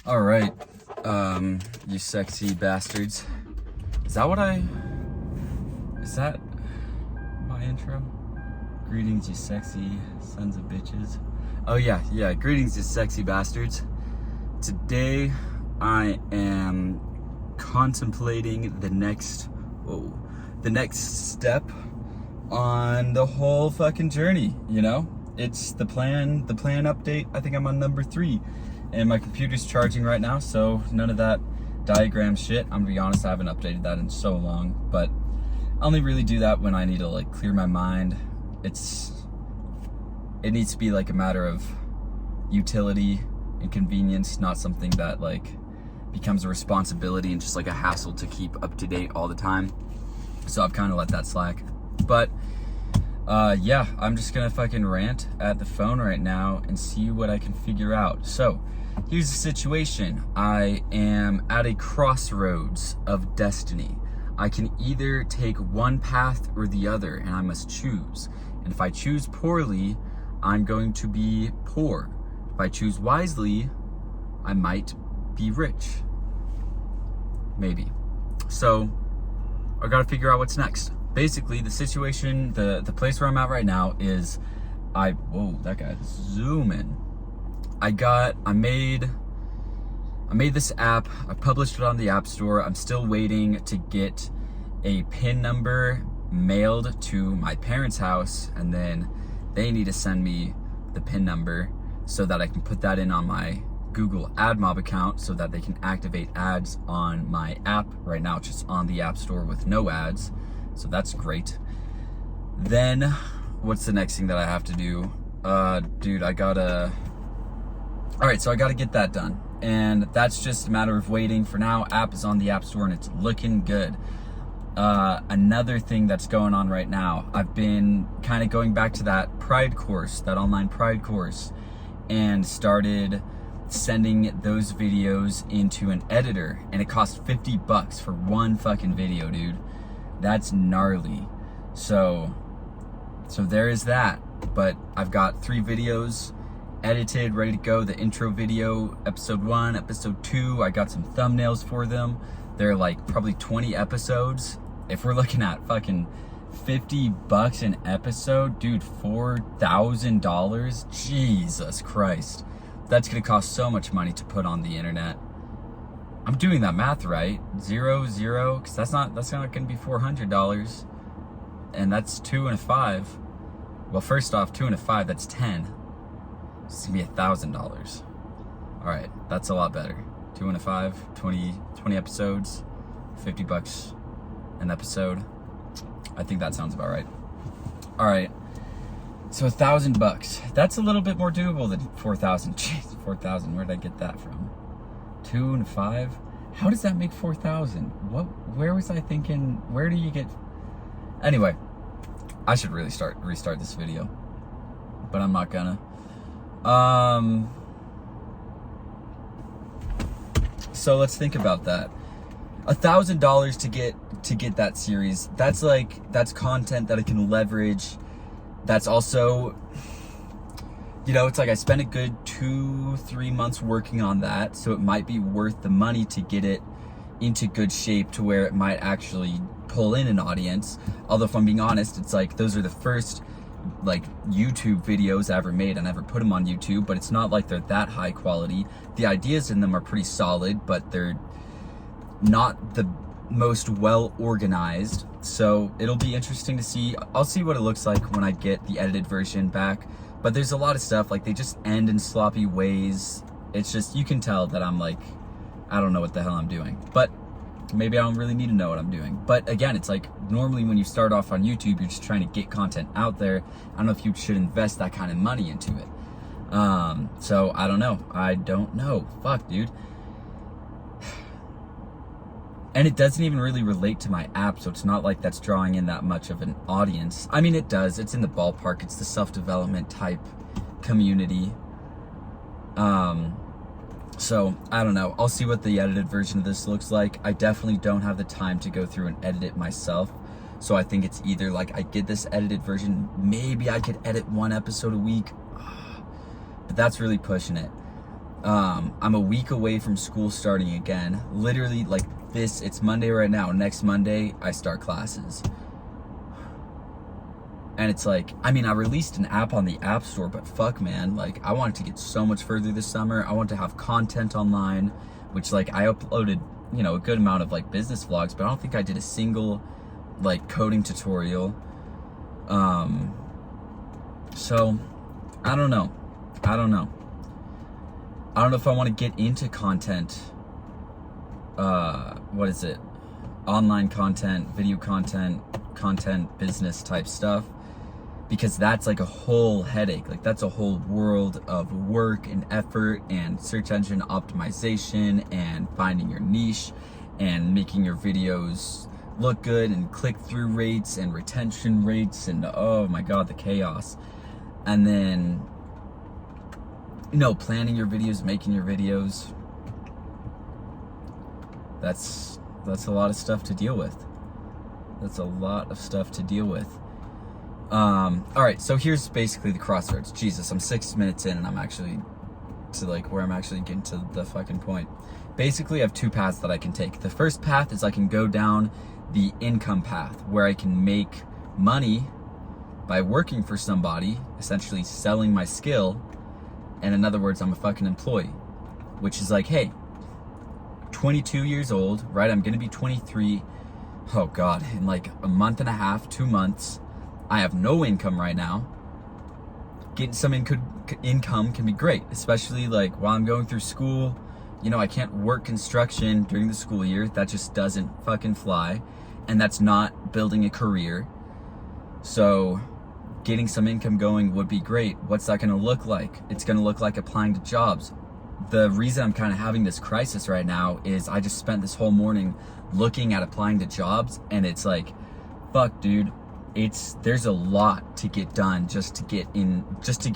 All right, you sexy bastards. Is that my intro? Greetings, you sexy sons of bitches. Oh yeah, greetings, you sexy bastards. Today, I am contemplating the next step on the whole fucking journey, you know? It's the plan update. I think I'm on number 3. And my computer's charging right now, so none of that diagram shit. I'm gonna be honest, I haven't updated that in so long, but I only really do that when I need to like clear my mind. It needs to be like a matter of utility and convenience, not something that like becomes a responsibility and just like a hassle to keep up to date all the time. So I've kind of let that slack. But yeah, I'm just gonna fucking rant at the phone right now and see what I can figure out. So here's the situation. I am at a crossroads of destiny. I can either take one path or the other, and I must choose. And if I choose poorly, I'm going to be poor. If I choose wisely, I might be rich. Maybe. So I gotta figure out what's next. Basically, the situation, the place where I'm at right now is, whoa, that guy zooming. I made this app. I published it on the App Store. I'm still waiting to get a PIN number mailed to my parents' house, and then they need to send me the PIN number so that I can put that in on my Google AdMob account so that they can activate ads on my app. Right now, it's just on the App Store with no ads. So that's great. Then, what's the next thing that I have to do? Dude, I gotta get that done. And that's just a matter of waiting. For now, app is on the App Store and it's looking good. Another thing that's going on right now, I've been kind of going back to that Pride course, that online Pride course, and started sending those videos into an editor, and it cost $50 for one fucking video, dude. That's gnarly. So there is that. But I've got 3 videos edited, ready to go. The intro video, episode 1, episode 2, I got some thumbnails for them. They're like probably 20 episodes. If we're looking at fucking $50 an episode, dude, $4,000, Jesus Christ. That's gonna cost so much money to put on the internet. I'm doing that math right. 0, because that's not gonna be $400. And that's 2 and a 5. Well, first off, 2 and a 5, that's 10. It's gonna be $1,000. All right, that's a lot better. 2 and a 5, 20 episodes, $50 an episode. I think that sounds about right. All right, so $1,000. That's a little bit more doable than 4,000. Jeez, 4,000. Where did I get that from? 2 and a 5. How does that make 4,000? Where was I thinking? Where do you get? Anyway, I should really restart this video, but I'm not gonna. So let's think about that. $1,000 to get that series. That's content that I can leverage. That's also, you know, it's like I spent a good 2-3 months working on that, so it might be worth the money to get it into good shape to where it might actually pull in an audience. Although if I'm being honest, it's like those are the first like YouTube videos I ever made. I never put them on YouTube, but it's not like they're that high quality. The ideas in them are pretty solid, but they're not the most well organized. So it'll be interesting to see. I'll see what it looks like when I get the edited version back. But there's a lot of stuff, like they just end in sloppy ways. It's just, you can tell that I'm like, I don't know what the hell I'm doing. But maybe I don't really need to know what I'm doing. But again, it's like normally when you start off on YouTube, you're just trying to get content out there. I don't know if you should invest that kind of money into it. So I don't know. Fuck, dude. And it doesn't even really relate to my app, so it's not like that's drawing in that much of an audience. I mean, it does. It's in the ballpark. It's the self-development type community. So I don't know. I'll see what the edited version of this looks like. I definitely don't have the time to go through and edit it myself. So I think it's either like I get this edited version, maybe I could edit 1 episode a week, but that's really pushing it. I'm a week away from school starting again. Literally, like this, it's Monday right now. Next Monday, I start classes. And it's like, I mean, I released an app on the App Store, but fuck, man. Like, I wanted to get so much further this summer. I want to have content online, which, like, I uploaded, you know, a good amount of, like, business vlogs, but I don't think I did a single, like, coding tutorial. So, I don't know. I don't know if I want to get into content, what is it? Online content, video content, business type stuff, because that's like a whole headache. Like, that's a whole world of work and effort and search engine optimization and finding your niche and making your videos look good and click-through rates and retention rates and, oh my god, the chaos. And then, you know, planning your videos, making your videos. That's a lot of stuff to deal with. That's a lot of stuff to deal with. All right, so here's basically the crossroads. Jesus, I'm 6 minutes in and I'm actually to like where I'm actually getting to the fucking point. Basically, I have two paths that I can take. The first path is I can go down the income path, where I can make money by working for somebody, essentially selling my skill. And in other words, I'm a fucking employee, which is like, hey, 22 years old, right? I'm gonna be 23. Oh god, in like a month and a half, 2 months. I have no income right now. Getting some income can be great, especially like while I'm going through school. You know, I can't work construction during the school year. That just doesn't fucking fly. And that's not building a career. So getting some income going would be great. What's that gonna look like? It's gonna look like applying to jobs. The reason I'm kind of having this crisis right now is I just spent this whole morning looking at applying to jobs, and it's like, fuck, dude, there's a lot to get done just to get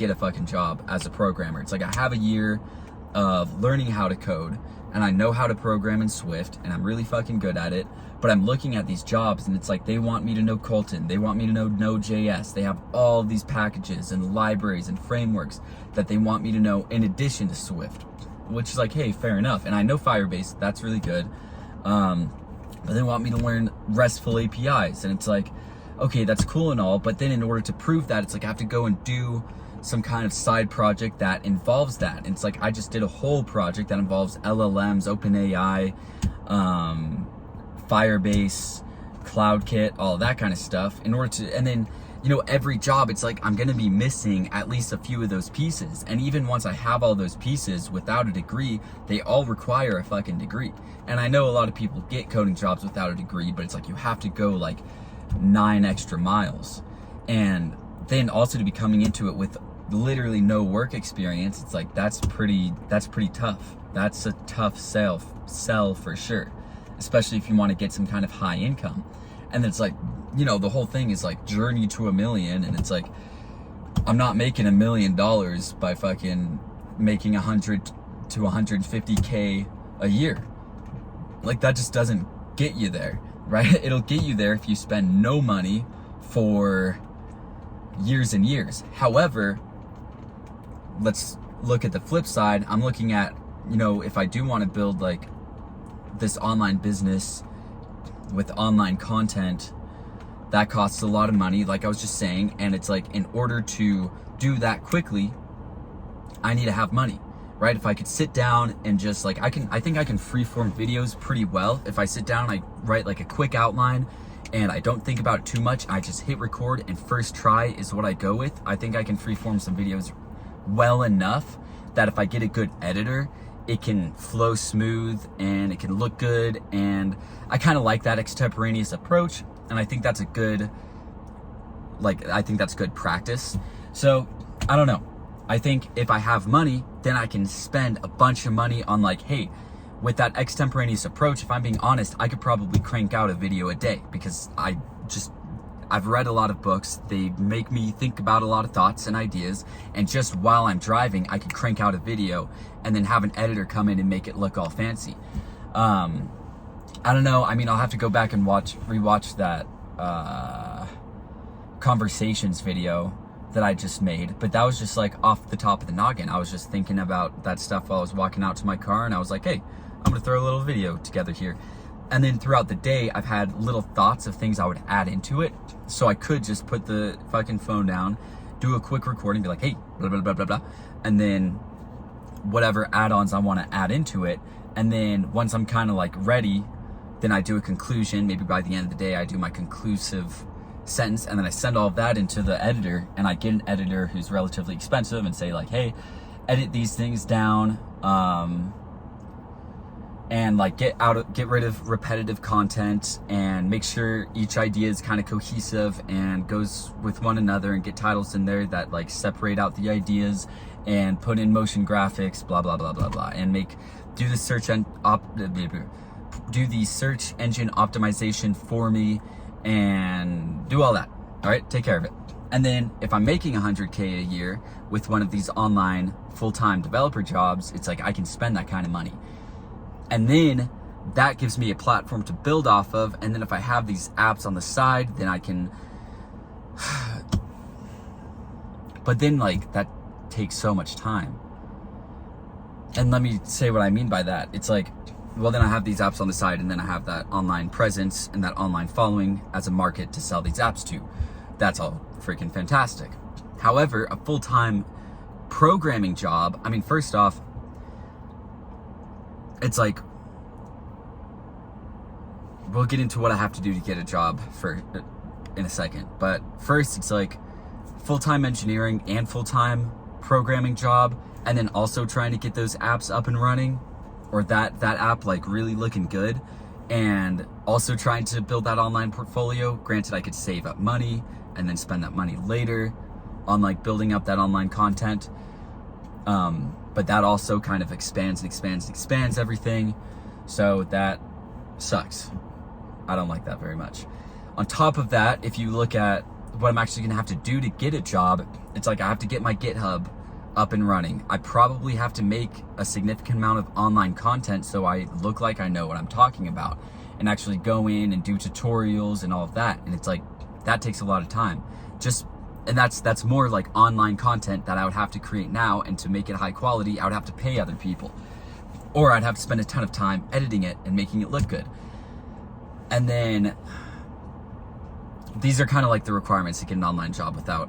a fucking job as a programmer. It's like I have a year of learning how to code, and I know how to program in Swift, and I'm really fucking good at it. But I'm looking at these jobs, and it's like they want me to know Colton, they want me to know Node.js. They have all of these packages and libraries and frameworks that they want me to know in addition to Swift, which is like, hey, fair enough. And I know Firebase, that's really good. But they want me to learn RESTful APIs, and it's like, okay, that's cool and all, but then in order to prove that, it's like I have to go and do some kind of side project that involves that. And it's like I just did a whole project that involves LLMs, OpenAI, Firebase, CloudKit, all that kind of stuff in order to, and then, you know, every job, it's like I'm gonna be missing at least a few of those pieces. And even once I have all those pieces without a degree, they all require a fucking degree. And I know a lot of people get coding jobs without a degree, but it's like you have to go like 9 extra miles. And then also to be coming into it with literally no work experience, it's like that's pretty tough. That's a tough sell for sure, especially if you want to get some kind of high income. And it's like, you know, the whole thing is like journey to $1 million, and it's like I'm not making $1 million by fucking making 100 to 150K a year. Like, that just doesn't get you there, right? It'll get you there if you spend no money for years and years. However, let's look at the flip side. I'm looking at, you know, if I do want to build like this online business with online content, that costs a lot of money, like I was just saying. And it's like, in order to do that quickly, I need to have money, right? If I could sit down and just like, I think I can freeform videos pretty well. If I sit down and I write like a quick outline and I don't think about it too much, I just hit record and first try is what I go with. I think I can freeform some videos well enough that if I get a good editor, it can flow smooth and it can look good. And I kind of like that extemporaneous approach. And I think that's a good, I think that's good practice. So I don't know. I think if I have money, then I can spend a bunch of money on like, hey, with that extemporaneous approach, if I'm being honest, I could probably crank out a video a day, because I've read a lot of books. They make me think about a lot of thoughts and ideas. And just while I'm driving, I could crank out a video and then have an editor come in and make it look all fancy. I don't know. I mean, I'll have to go back and rewatch that Conversations video that I just made, but that was just like off the top of the noggin. I was just thinking about that stuff while I was walking out to my car, and I was like, hey, I'm gonna throw a little video together here. And then throughout the day, I've had little thoughts of things I would add into it. So I could just put the fucking phone down, do a quick recording, be like, hey, blah, blah, blah, blah, blah. And then whatever add-ons I want to add into it. And then once I'm kind of like ready, then I do a conclusion. Maybe by the end of the day, I do my conclusive sentence, and then I send all of that into the editor, and I get an editor who's relatively expensive and say like, hey, edit these things down, and like get rid of repetitive content, and make sure each idea is kind of cohesive and goes with one another, and get titles in there that like separate out the ideas, and put in motion graphics, blah blah blah blah blah, and do the search engine optimization for me, and do all that. All right, take care of it. And then if I'm making 100K a year with one of these online full-time developer jobs, it's like I can spend that kind of money. And then that gives me a platform to build off of. And then if I have these apps on the side, then I can, but then like that takes so much time. And let me say what I mean by that. It's like, well, then I have these apps on the side, and then I have that online presence and that online following as a market to sell these apps to. That's all freaking fantastic. However, a full-time programming job, I mean, first off, it's like, we'll get into what I have to do to get a job in a second. But first, it's like full-time engineering and full-time programming job, and then also trying to get those apps up and running, or that app like really looking good, and also trying to build that online portfolio. Granted, I could save up money and then spend that money later on like building up that online content. But that also kind of expands everything. So that sucks. I don't like that very much. On top of that, if you look at what I'm actually gonna have to do to get a job, it's like I have to get my GitHub up and running. I probably have to make a significant amount of online content so I look like I know what I'm talking about, and actually go in and do tutorials and all of that. And it's like, that takes a lot of time. And that's more like online content that I would have to create now, and to make it high quality, I would have to pay other people, or I'd have to spend a ton of time editing it and making it look good. And then these are kind of like the requirements to get an online job without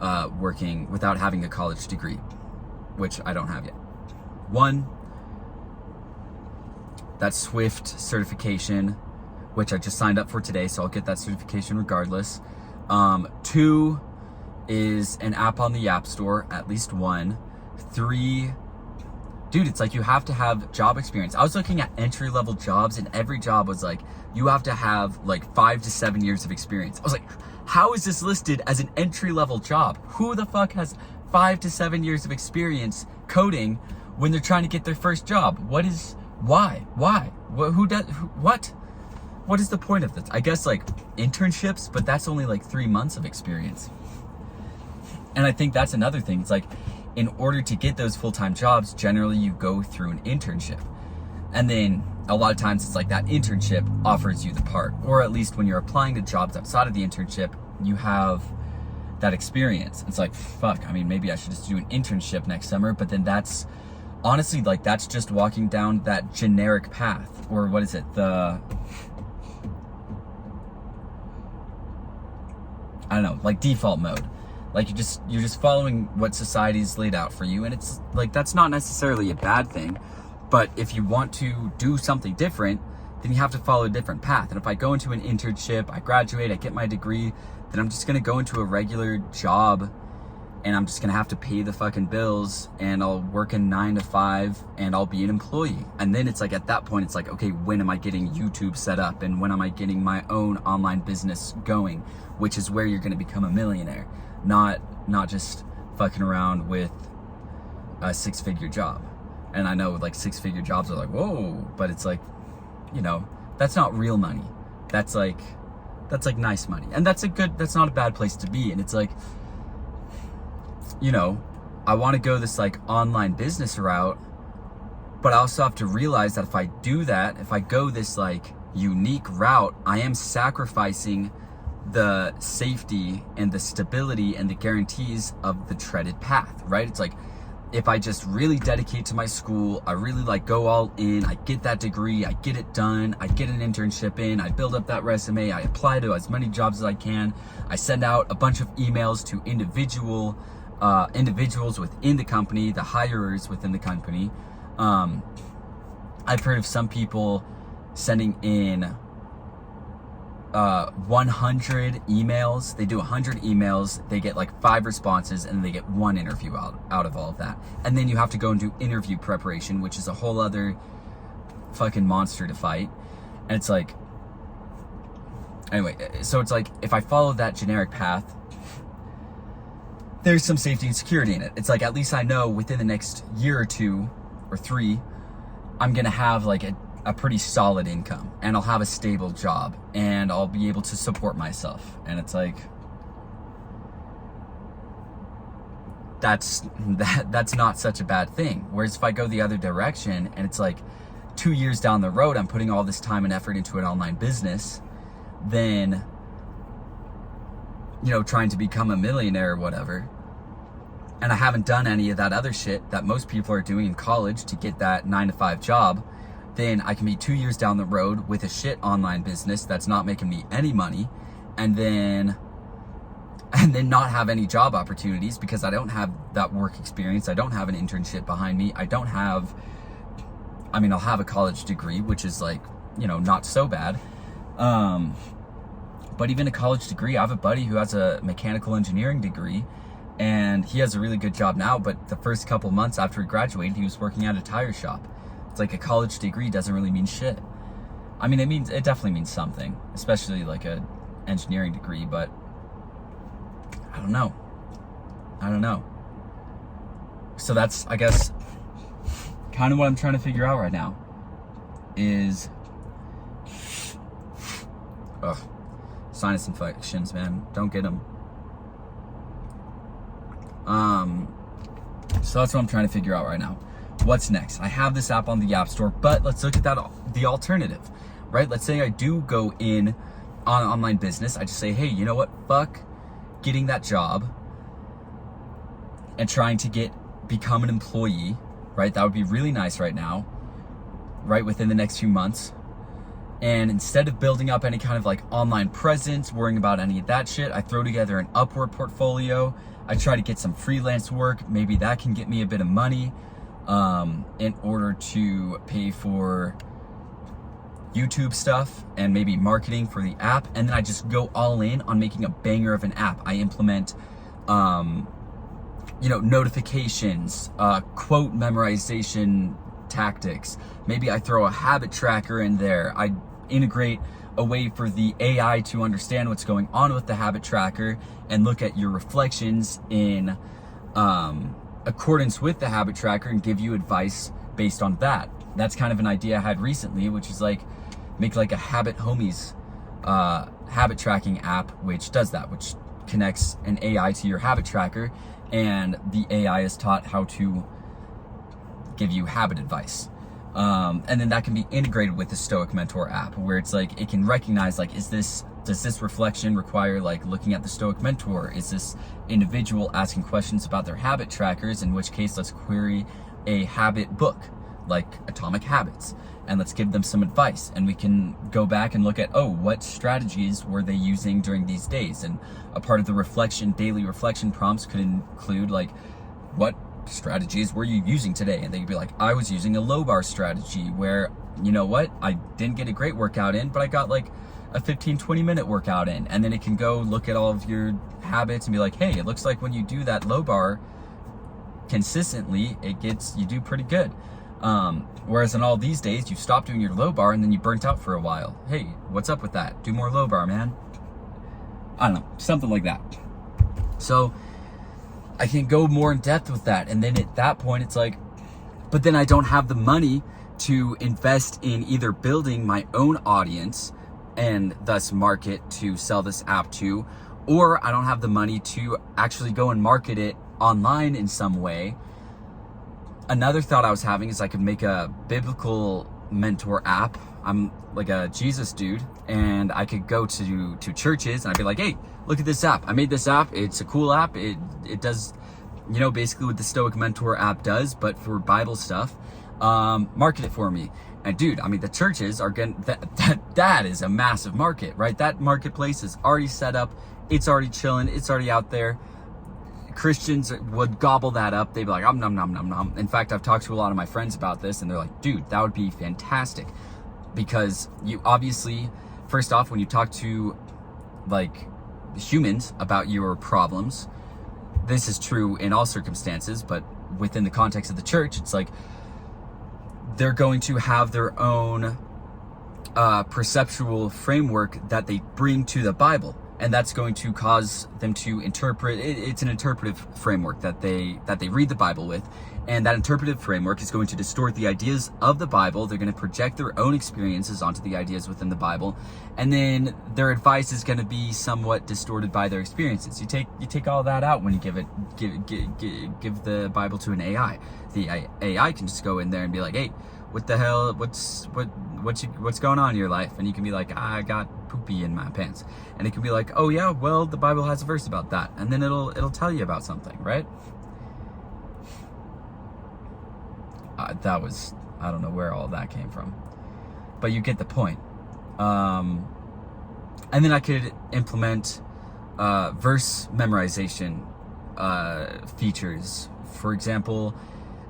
having a college degree, which I don't have yet. One, that Swift certification, which I just signed up for today, so I'll get that certification regardless. Two is an app on the App Store, at least one. Three, dude, it's like you have to have job experience. I was looking at entry-level jobs, and every job was like, you have to have like 5 to 7 years of experience. I was like, how is this listed as an entry-level job? Who the fuck has 5 to 7 years of experience coding when they're trying to get their first job? Why? What is the point of this? I guess like internships, but that's only like 3 months of experience. And I think that's another thing. It's like, in order to get those full-time jobs, generally you go through an internship. And then a lot of times it's like that internship offers you the part, or at least when you're applying to jobs outside of the internship, you have that experience. It's like, fuck, I mean, maybe I should just do an internship next summer, but then that's honestly like, that's just walking down that generic path, or what is it? I don't know, like default mode. Like you're just following what society's laid out for you, and it's like, that's not necessarily a bad thing. But if you want to do something different, then you have to follow a different path. And if I go into an internship, I graduate, I get my degree, then I'm just gonna go into a regular job, and I'm just gonna have to pay the fucking bills, and I'll work a 9 to 5, and I'll be an employee. And then it's like, at that point, it's like, okay, when am I getting YouTube set up, and when am I getting my own online business going? Which is where you're gonna become a millionaire, not just fucking around with a 6-figure job. And I know like 6-figure jobs are like, whoa, but it's like, you know, that's not real money. That's like nice money. And that's not a bad place to be. And it's like, you know, I want to go this like online business route, but I also have to realize that if I do that, if I go this like unique route, I am sacrificing the safety and the stability and the guarantees of the treaded path, right? It's like, if I just really dedicate to my school, I really like go all in, I get that degree, I get it done, I get an internship in, I build up that resume, I apply to as many jobs as I can, I send out a bunch of emails to individuals within the company, the hirers within the company. I've heard of some people sending in 100 emails. They do 100 emails, they get like 5 responses, and they get 1 interview out of all of that. And then you have to go and do interview preparation, which is a whole other fucking monster to fight. And it's like, anyway, so it's like, if I follow that generic path, there's some safety and security in it. It's like, at least I know within the next year or 2 or 3, I'm gonna have like a pretty solid income, and I'll have a stable job, and I'll be able to support myself. And it's like, that's not such a bad thing. Whereas if I go the other direction, and it's like 2 years down the road, I'm putting all this time and effort into an online business, then, you know, trying to become a millionaire or whatever, and I haven't done any of that other shit that most people are doing in college to get that 9-to-5 job, then I can be 2 years down the road with a shit online business that's not making me any money, and then not have any job opportunities because I don't have that work experience. I don't have an internship behind me. I'll have a college degree, which is like, you know, not so bad. But even a college degree, I have a buddy who has a mechanical engineering degree, and he has a really good job now, but the first couple months after he graduated, he was working at a tire shop. It's like, a college degree doesn't really mean shit. I mean, it definitely means something, especially like a engineering degree, but I don't know. So that's, I guess, kind of what I'm trying to figure out right now is, sinus infections, man, don't get them. So that's what I'm trying to figure out right now. What's next? I have this app on the App Store, but let's look at the alternative, right? Let's say I do go in on online business. I just say, hey, you know what? Fuck getting that job and trying to become an employee, right? That would be really nice right now, right? Within the next few months. And instead of building up any kind of like online presence, worrying about any of that shit, I throw together an Upwork portfolio. I try to get some freelance work. Maybe that can get me a bit of money in order to pay for YouTube stuff and maybe marketing for the app. And then I just go all in on making a banger of an app. I implement, notifications, quote memorization tactics. Maybe I throw a habit tracker in there. I integrate a way for the AI to understand what's going on with the habit tracker and look at your reflections in accordance with the habit tracker and give you advice based on that. That's kind of an idea I had recently, which is like, make like a Habit Homies habit tracking app, which does that, which connects an AI to your habit tracker, and the AI is taught how to give you habit advice. And then that can be integrated with the Stoic Mentor app, where it's like, it can recognize like, does this reflection require like looking at the Stoic Mentor? Is this individual asking questions about their habit trackers? In which case, let's query a habit book like Atomic Habits, and let's give them some advice. And we can go back and look at, what strategies were they using during these days? And a part of the daily reflection prompts could include like, what strategies were you using today? And they'd be like, I was using a low bar strategy where, you know what, I didn't get a great workout in, but I got like a 15-20 minute workout in. And then it can go look at all of your habits and be like, hey, it looks like when you do that low bar consistently, you do pretty good. Whereas in all these days, you stop doing your low bar and then you burnt out for a while. Hey, what's up with that? Do more low bar, man. I don't know, something like that. So I can go more in depth with that. And then at that point, it's like, but then I don't have the money to invest in either building my own audience and thus market to sell this app to, or I don't have the money to actually go and market it online in some way. Another thought I was having is I could make a biblical mentor app. I'm like a Jesus dude, and I could go to churches and I'd be like, hey, look at this app. I made this app. It's a cool app. It does, you know, basically what the Stoic Mentor app does, but for Bible stuff. Market it for me. And dude, I mean, the churches are getting that is a massive market, right? That marketplace is already set up. It's already chilling. It's already out there. Christians would gobble that up. They'd be like, nom, nom, nom, nom. In fact, I've talked to a lot of my friends about this, and they're like, dude, that would be fantastic. Because you obviously, first off, when you talk to like humans about your problems, this is true in all circumstances, but within the context of the church, it's like they're going to have their own perceptual framework that they bring to the Bible. And that's going to cause them to interpret. It's an interpretive framework that they read the Bible with, and that interpretive framework is going to distort the ideas of the Bible. They're going to project their own experiences onto the ideas within the Bible, and then their advice is going to be somewhat distorted by their experiences. You take all that out when you give the Bible to an AI. The AI can just go in there and be like, hey, what the hell? What's going on in your life? And you can be like, I got poopy in my pants. And it can be like, oh yeah, well, the Bible has a verse about that. And then it'll tell you about something, right? That was, I don't know where all that came from, but you get the point. And then I could implement verse memorization features. For example,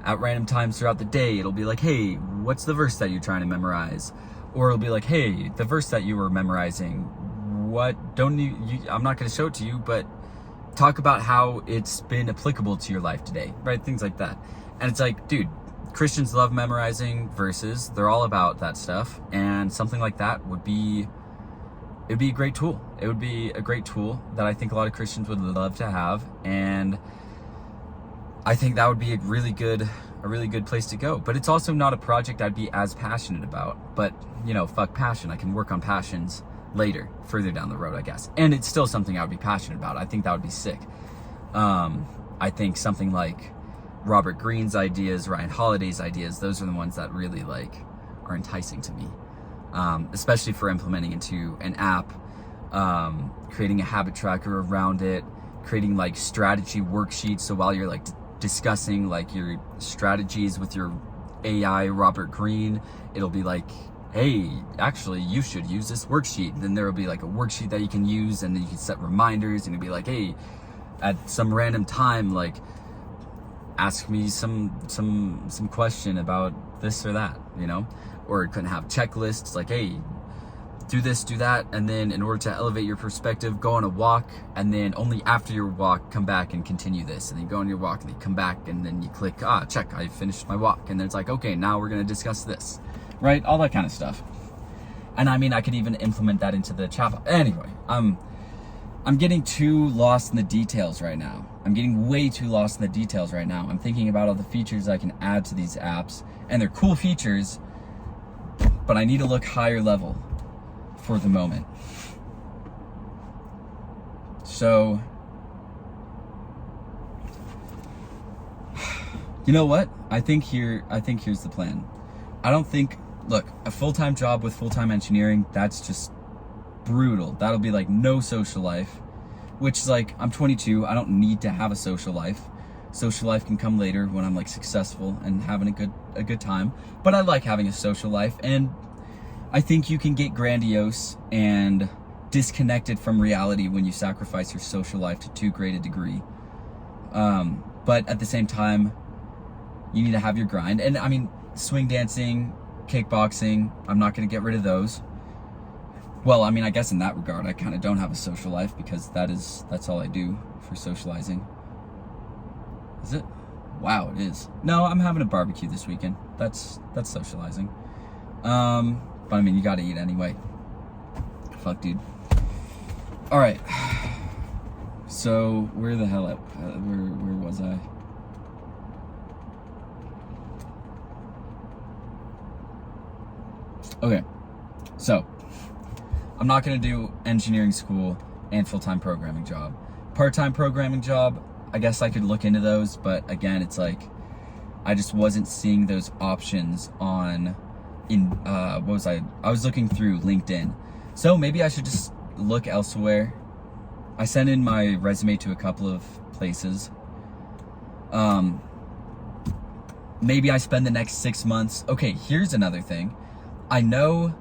at random times throughout the day, it'll be like, hey, what's the verse that you're trying to memorize? Or it'll be like, hey, the verse that you were memorizing, I'm not going to show it to you, but talk about how it's been applicable to your life today, right? Things like that. And it's like, dude, Christians love memorizing verses. They're all about that stuff. And something like that it'd be a great tool. It would be a great tool that I think a lot of Christians would love to have. And I think that would be a really good place to go. But it's also not a project I'd be as passionate about. But, you know, fuck passion. I can work on passions later, further down the road, I guess. And it's still something I would be passionate about. I think that would be sick. I think something like Robert Greene's ideas, Ryan Holiday's ideas, those are the ones that really are enticing to me. Especially for implementing into an app, creating a habit tracker around it, creating strategy worksheets. So while you're discussing your strategies with your AI Robert Greene, it'll be like, hey, actually you should use this worksheet. And then there will be a worksheet that you can use, and then you can set reminders, and it'll be like, hey, at some random time, ask me some question about this or that, you know? Or it couldn't have checklists hey, do this, do that, and then in order to elevate your perspective, go on a walk, and then only after your walk, come back and continue this. And then you go on your walk, and you come back, and then you click, check, I finished my walk. And then it's okay, now we're gonna discuss this, right? All that kind of stuff. And I mean, I could even implement that into the chat. Anyway, I'm getting too lost in the details right now. I'm getting way too lost in the details right now. I'm thinking about all the features I can add to these apps, and they're cool features, but I need to look higher level for the moment. So, you know what? I think here's the plan. I don't think, look, a full-time job with full-time engineering, that's just brutal. That'll be no social life, which is I'm 22. I don't need to have a social life. Social life can come later when I'm successful and having a good time. But I like having a social life, and I think you can get grandiose and disconnected from reality when you sacrifice your social life to too great a degree. But at the same time, you need to have your grind. And I mean, swing dancing, kickboxing, I'm not going to get rid of those. Well, I mean, I guess in that regard, I kind of don't have a social life, because that's all I do for socializing. Is it? Wow, it is. No, I'm having a barbecue this weekend. That's socializing. But I mean, you gotta eat anyway. Fuck, dude. All right. So where the hell where was I? Okay. So I'm not gonna do engineering school and full-time programming job. Part-time programming job, I guess I could look into those, but again, it's I just wasn't seeing those options on what was I was looking through LinkedIn. So maybe I should just look elsewhere. I sent in my resume to a couple of places. Maybe I spend the next 6 months. Okay, here's another thing. I know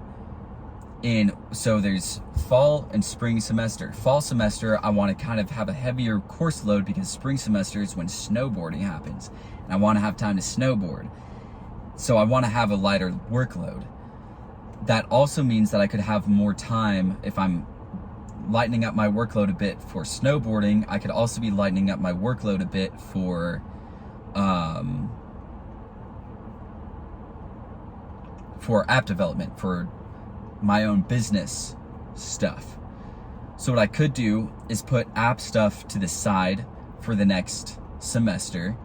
so there's fall and spring semester. Fall semester, I want to kind of have a heavier course load because spring semester is when snowboarding happens. And I want to have time to snowboard. So I want to have a lighter workload. That also means that I could have more time if I'm lightening up my workload a bit for snowboarding. I could also be lightening up my workload a bit for app development, for my own business stuff. So what I could do is put app stuff to the side for the next semester,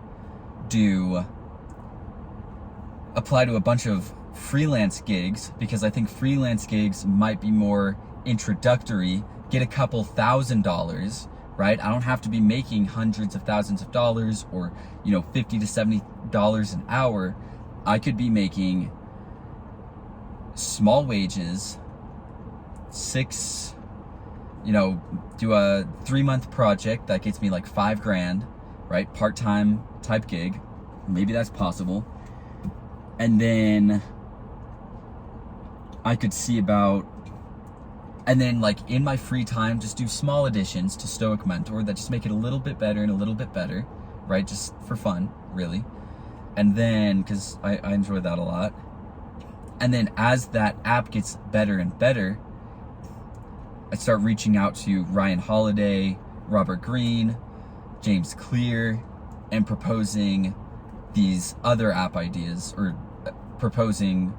apply to a bunch of freelance gigs, because I think freelance gigs might be more introductory, get a couple $1,000s, right? I don't have to be making hundreds of thousands of dollars or, $50 to $70 an hour. I could be making small wages, do a 3-month project that gets me like $5,000, right? Part-time type gig. Maybe that's possible. And then I could see about, and then like in my free time, just do small additions to Stoic Mentor that just make it a little bit better and a little bit better, right? Just for fun, really. And then, because I enjoy that a lot. And then as that app gets better and better, I start reaching out to Ryan Holiday, Robert Greene, James Clear, and proposing these other app ideas, or proposing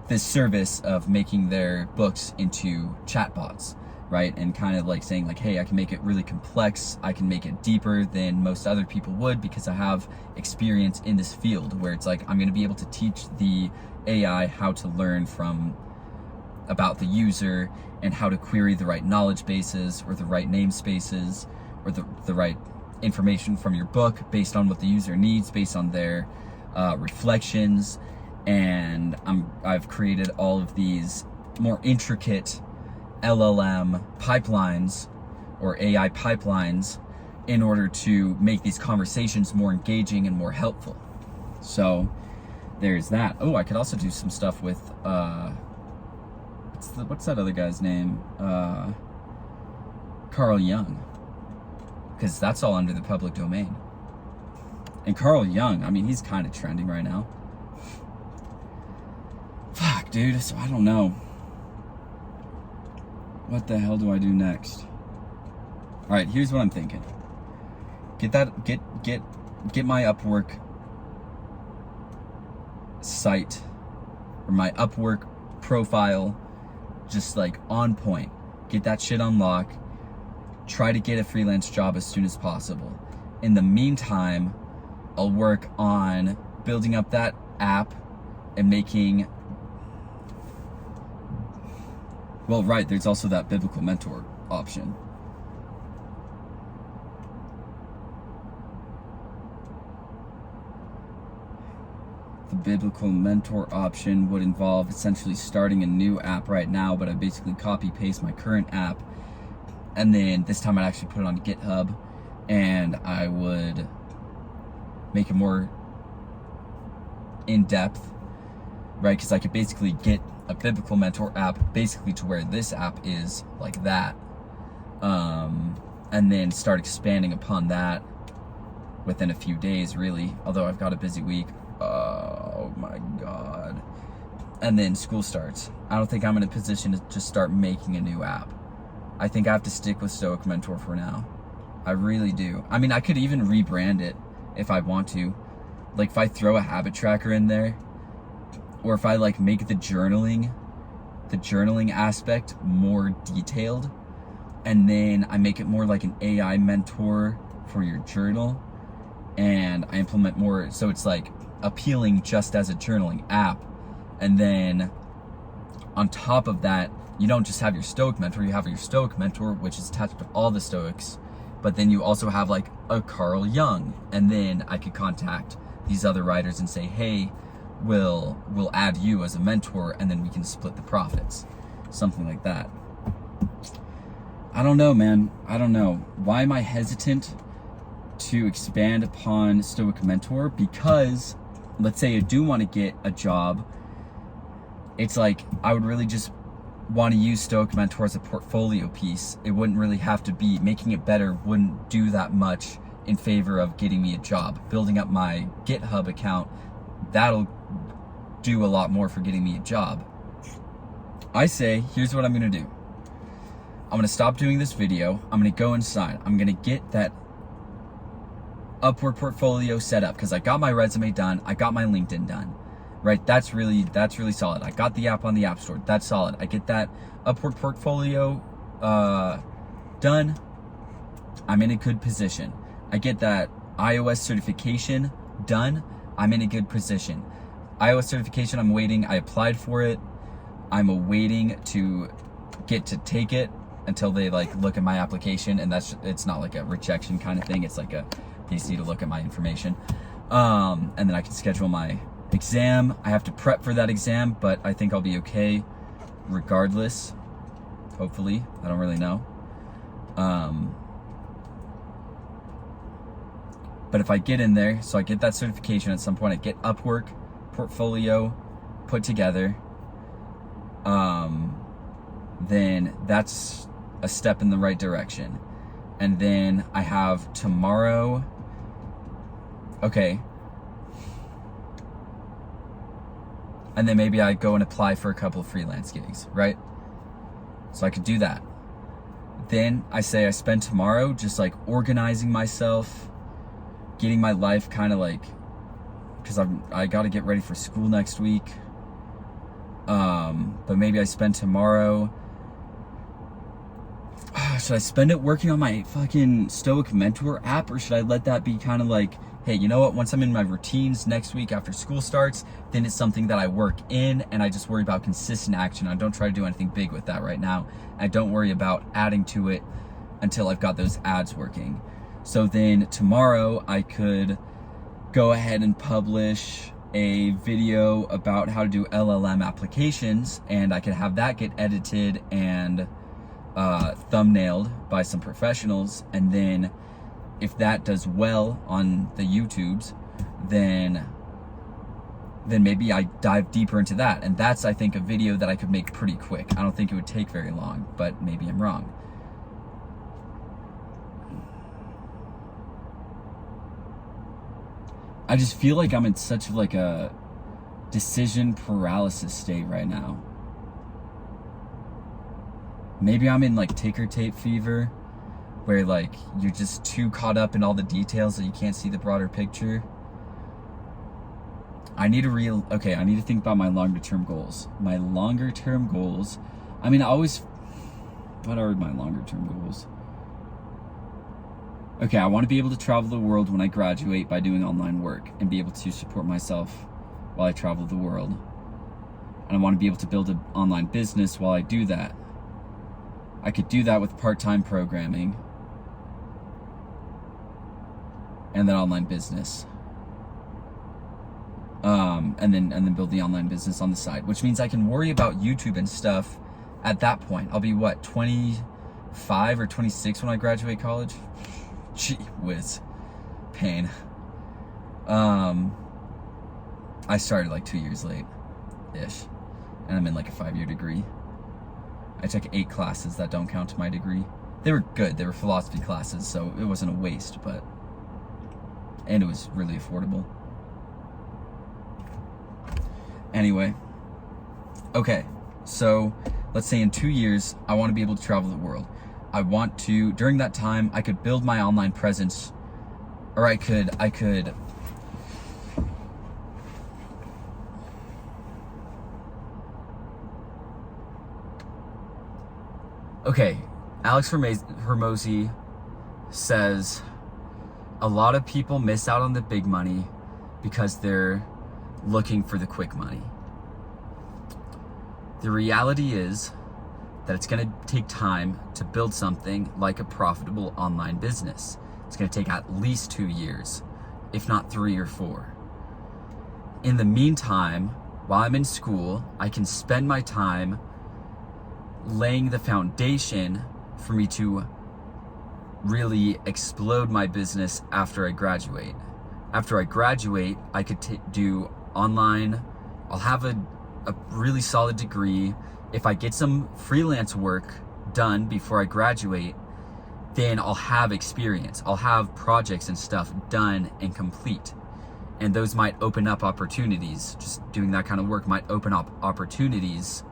this service of making their books into chatbots, right? And kind of like saying like, hey, I can make it really complex. I can make it deeper than most other people would because I have experience in this field, where it's like, I'm going to be able to teach the AI how to learn about the user and how to query the right knowledge bases or the right namespaces or the right information from your book based on what the user needs, based on their reflections. And I've created all of these more intricate LLM pipelines or AI pipelines in order to make these conversations more engaging and more helpful. So there's that. Oh, I could also do some stuff with what's that other guy's name? Carl Jung, because that's all under the public domain. And Carl Jung, I mean, he's kind of trending right now. Fuck, dude. So I don't know. What the hell do I do next? All right, here's what I'm thinking. Get my Upwork site or my Upwork profile just like on point. Get that shit on lock. Try to get a freelance job as soon as possible. In the meantime, I'll work on building up that app and making, well, right, there's also that biblical mentor option. The biblical mentor option would involve essentially starting a new app right now, but I basically copy paste my current app, and then this time I'd actually put it on GitHub, and I would make it more in-depth, right? Because I could basically get a biblical mentor app basically to where this app is, like that, and then start expanding upon that within a few days, really, although I've got a busy week. Oh my god. And then school starts. I don't think I'm in a position to just start making a new app. I think I have to stick with Stoic Mentor for now. I really do. I mean, I could even rebrand it if I want to. Like if I throw a habit tracker in there, or if I like make the journaling aspect more detailed, and then I make it more like an AI mentor for your journal, and I implement more so it's like appealing just as a journaling app. And then on top of that, you don't just have your Stoic Mentor, you have your Stoic Mentor, which is attached to all the Stoics, but then you also have like a Carl Jung, and then I could contact these other writers and say, hey, will add you as a mentor, and then we can split the profits, something like that. I don't know, man. I don't know. Why am I hesitant to expand upon Stoic Mentor? Because let's say I do want to get a job, it's like I would really just want to use Stoic Mentor as a portfolio piece. It wouldn't really have to be, making it better wouldn't do that much in favor of getting me a job. Building up my GitHub account, that'll do a lot more for getting me a job. I say, here's what I'm gonna do. I'm gonna stop doing this video. I'm gonna go inside. I'm gonna get that Upwork portfolio set up, because I got my resume done. I got my LinkedIn done, right? That's really solid. I got the app on the App Store. That's solid. I get that Upwork portfolio done. I'm in a good position. I get that iOS certification done. I'm in a good position. iOS certification, I'm waiting. I applied for it. I'm awaiting to get to take it until they like look at my application, and it's not like a rejection kind of thing. It's like they just need to look at my information, and then I can schedule my exam. I have to prep for that exam, but I think I'll be okay regardless. Hopefully, I don't really know. But if I get in there, so I get that certification at some point, I get Upwork portfolio put together, then that's a step in the right direction. And then I have tomorrow, okay. And then maybe I go and apply for a couple of freelance gigs, right? So I could do that. Then I say I spend tomorrow just like organizing myself, getting my life kind of like, because I got to get ready for school next week. But maybe I spend tomorrow, should I spend it working on my fucking Stoic Mentor app, or should I let that be kind of like, hey, you know what, once I'm in my routines next week after school starts, then it's something that I work in, and I just worry about consistent action. I don't try to do anything big with that right now. I don't worry about adding to it until I've got those ads working. So then tomorrow I could go ahead and publish a video about how to do LLM applications, and I could have that get edited and thumbnailed by some professionals. And then if that does well on the YouTubes, then maybe I dive deeper into that. And that's, I think, a video that I could make pretty quick. I don't think it would take very long, but maybe I'm wrong. I just feel like I'm in such like a decision paralysis state right now. Maybe I'm in like ticker tape fever, where like you're just too caught up in all the details that you can't see the broader picture. I need to think about my longer term goals. My longer term goals, I mean, what are my longer term goals? Okay, I want to be able to travel the world when I graduate by doing online work, and be able to support myself while I travel the world. And I want to be able to build an online business while I do that. I could do that with part-time programming and then online business. And then build the online business on the side, which means I can worry about YouTube and stuff at that point. I'll be what, 25 or 26 when I graduate college? Gee whiz, pain. I started like 2 years late-ish, and I'm in like a 5-year degree. I took 8 classes that don't count to my degree. They were good, they were philosophy classes, so it wasn't a waste, and it was really affordable. Anyway, okay, so let's say in 2 years, I want to be able to travel the world. I want to, during that time, I could build my online presence, or I could, okay, Alex Hormozy says, a lot of people miss out on the big money because they're looking for the quick money. The reality is that it's going to take time to build something like a profitable online business. It's going to take at least 2 years, if not 3 or 4. in the meantime, while I'm in school, I can spend my time laying the foundation for me to really explode my business after I graduate. After I graduate, I could do online. I'll have a really solid degree. If I get some freelance work done before I graduate, then I'll have experience. I'll have projects and stuff done and complete. And those might open up opportunities. Just doing that kind of work might open up opportunities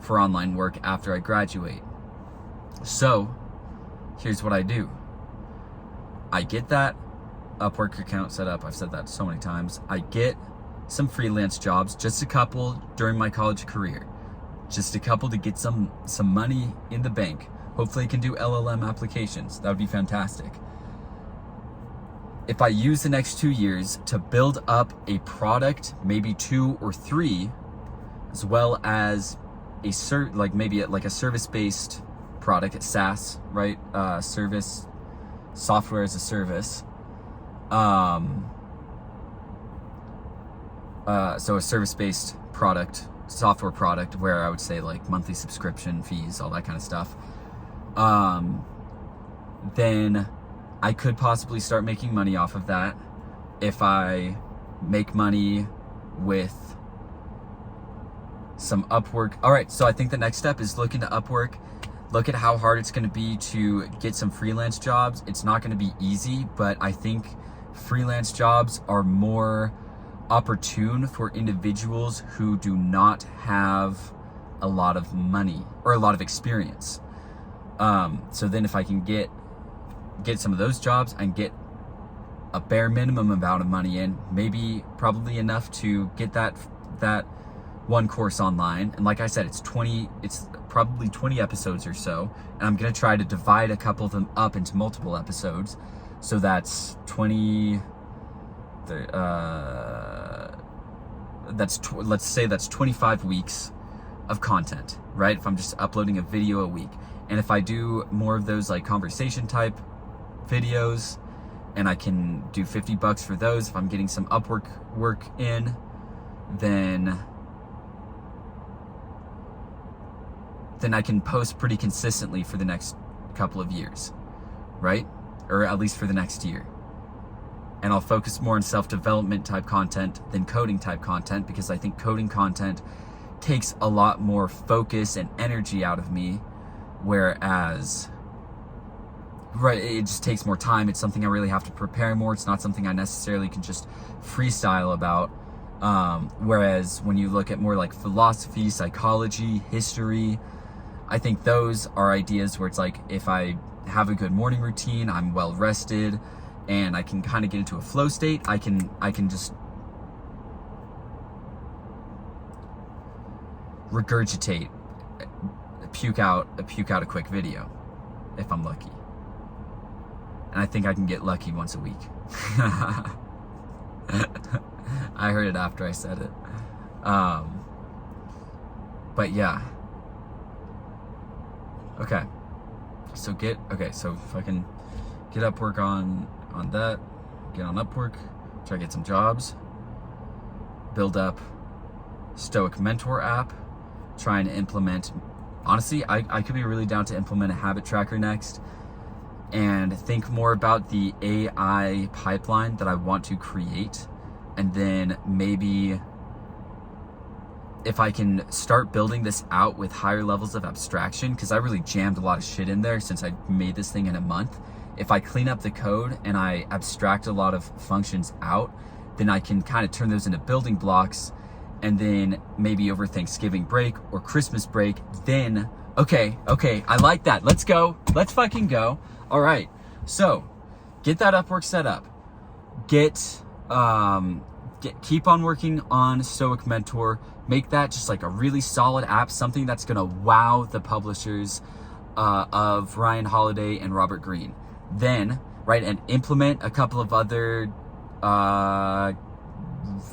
for online work after I graduate. So here's what I do. I get that Upwork account set up. I've said that so many times. I get some freelance jobs, just a couple during my college career. Just a couple to get some money in the bank. Hopefully I can do LLM applications. That would be fantastic. If I use the next 2 years to build up a product, maybe 2 or 3, as well as a service-based product, a SaaS, right? Service, software as a service. So a service-based product, software product, where I would say like monthly subscription fees, all that kind of stuff. Then I could possibly start making money off of that if I make money with some Upwork. All right, so I think the next step is look into Upwork. Look at how hard it's going to be to get some freelance jobs. It's not going to be easy, but I think freelance jobs are more opportune for individuals who do not have a lot of money or a lot of experience. So then if I can get some of those jobs and get a bare minimum amount of money in, probably enough to get that one course online. And like I said, it's probably 20 episodes or so. And I'm going to try to divide a couple of them up into multiple episodes. So that's 20, let's say that's 25 weeks of content, right? If I'm just uploading a video a week. And if I do more of those like conversation type videos, and I can do $50 for those, if I'm getting some Upwork work in, then I can post pretty consistently for the next couple of years, right? Or at least for the next year. And I'll focus more on self-development type content than coding type content, because I think coding content takes a lot more focus and energy out of me, whereas it just takes more time. It's something I really have to prepare more. It's not something I necessarily can just freestyle about. Whereas when you look at more like philosophy, psychology, history, I think those are ideas where it's like, if I have a good morning routine, I'm well rested, and I can kind of get into a flow state, I can just regurgitate, puke out a quick video if I'm lucky. And I think I can get lucky once a week. I heard it after I said it. But yeah. Okay. So if I can get Upwork on that, get on Upwork, try to get some jobs, build up Stoic Mentor app, trying to implement, honestly, I could be really down to implement a habit tracker next, and think more about the AI pipeline that I want to create. And then maybe if I can start building this out with higher levels of abstraction, because I really jammed a lot of shit in there since I made this thing in a month. If I clean up the code and I abstract a lot of functions out, then I can kind of turn those into building blocks. And then maybe over Thanksgiving break or Christmas break, then, okay, I like that. Let's go. Let's fucking go. All right. So get that Upwork set up. Keep on working on Stoic Mentor. Make that just like a really solid app, something that's gonna wow the publishers of Ryan Holiday and Robert Greene. Then, right, and implement a couple of other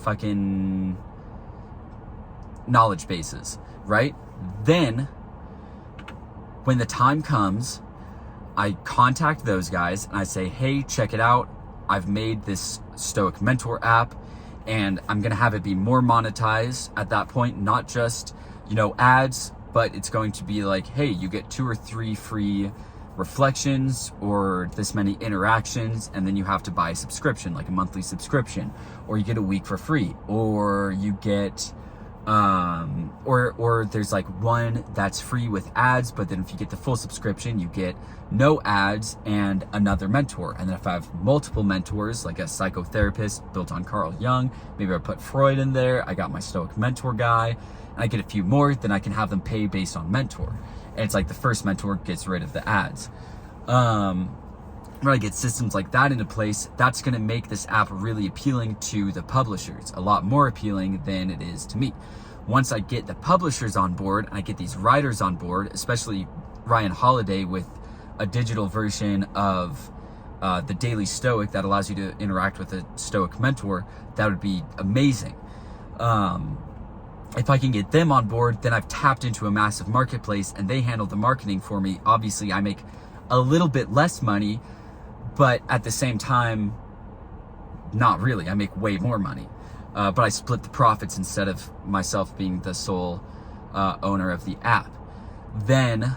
fucking knowledge bases, right? Then, when the time comes, I contact those guys and I say, hey, check it out. I've made this Stoic Mentor app, and I'm gonna have it be more monetized at that point, not just, you know, ads, but it's going to be like, hey, you get 2 or 3 free reflections or this many interactions, and then you have to buy a subscription, like a monthly subscription, or you get a week for free, or you get or there's like one that's free with ads, but then if you get the full subscription, you get no ads and another mentor. And then if I have multiple mentors, like a psychotherapist built on Carl Jung, maybe I put Freud in there, I got my Stoic mentor guy, and I get a few more, then I can have them pay based on mentor. And it's like the first mentor gets rid of the ads. When I get systems like that into place, that's gonna make this app really appealing to the publishers, a lot more appealing than it is to me. Once I get the publishers on board and I get these writers on board, especially Ryan Holiday with a digital version of the Daily Stoic that allows you to interact with a Stoic mentor, that would be amazing. If I can get them on board, then I've tapped into a massive marketplace and they handle the marketing for me. Obviously, I make a little bit less money, but at the same time, not really. I make way more money. But I split the profits instead of myself being the sole owner of the app. Then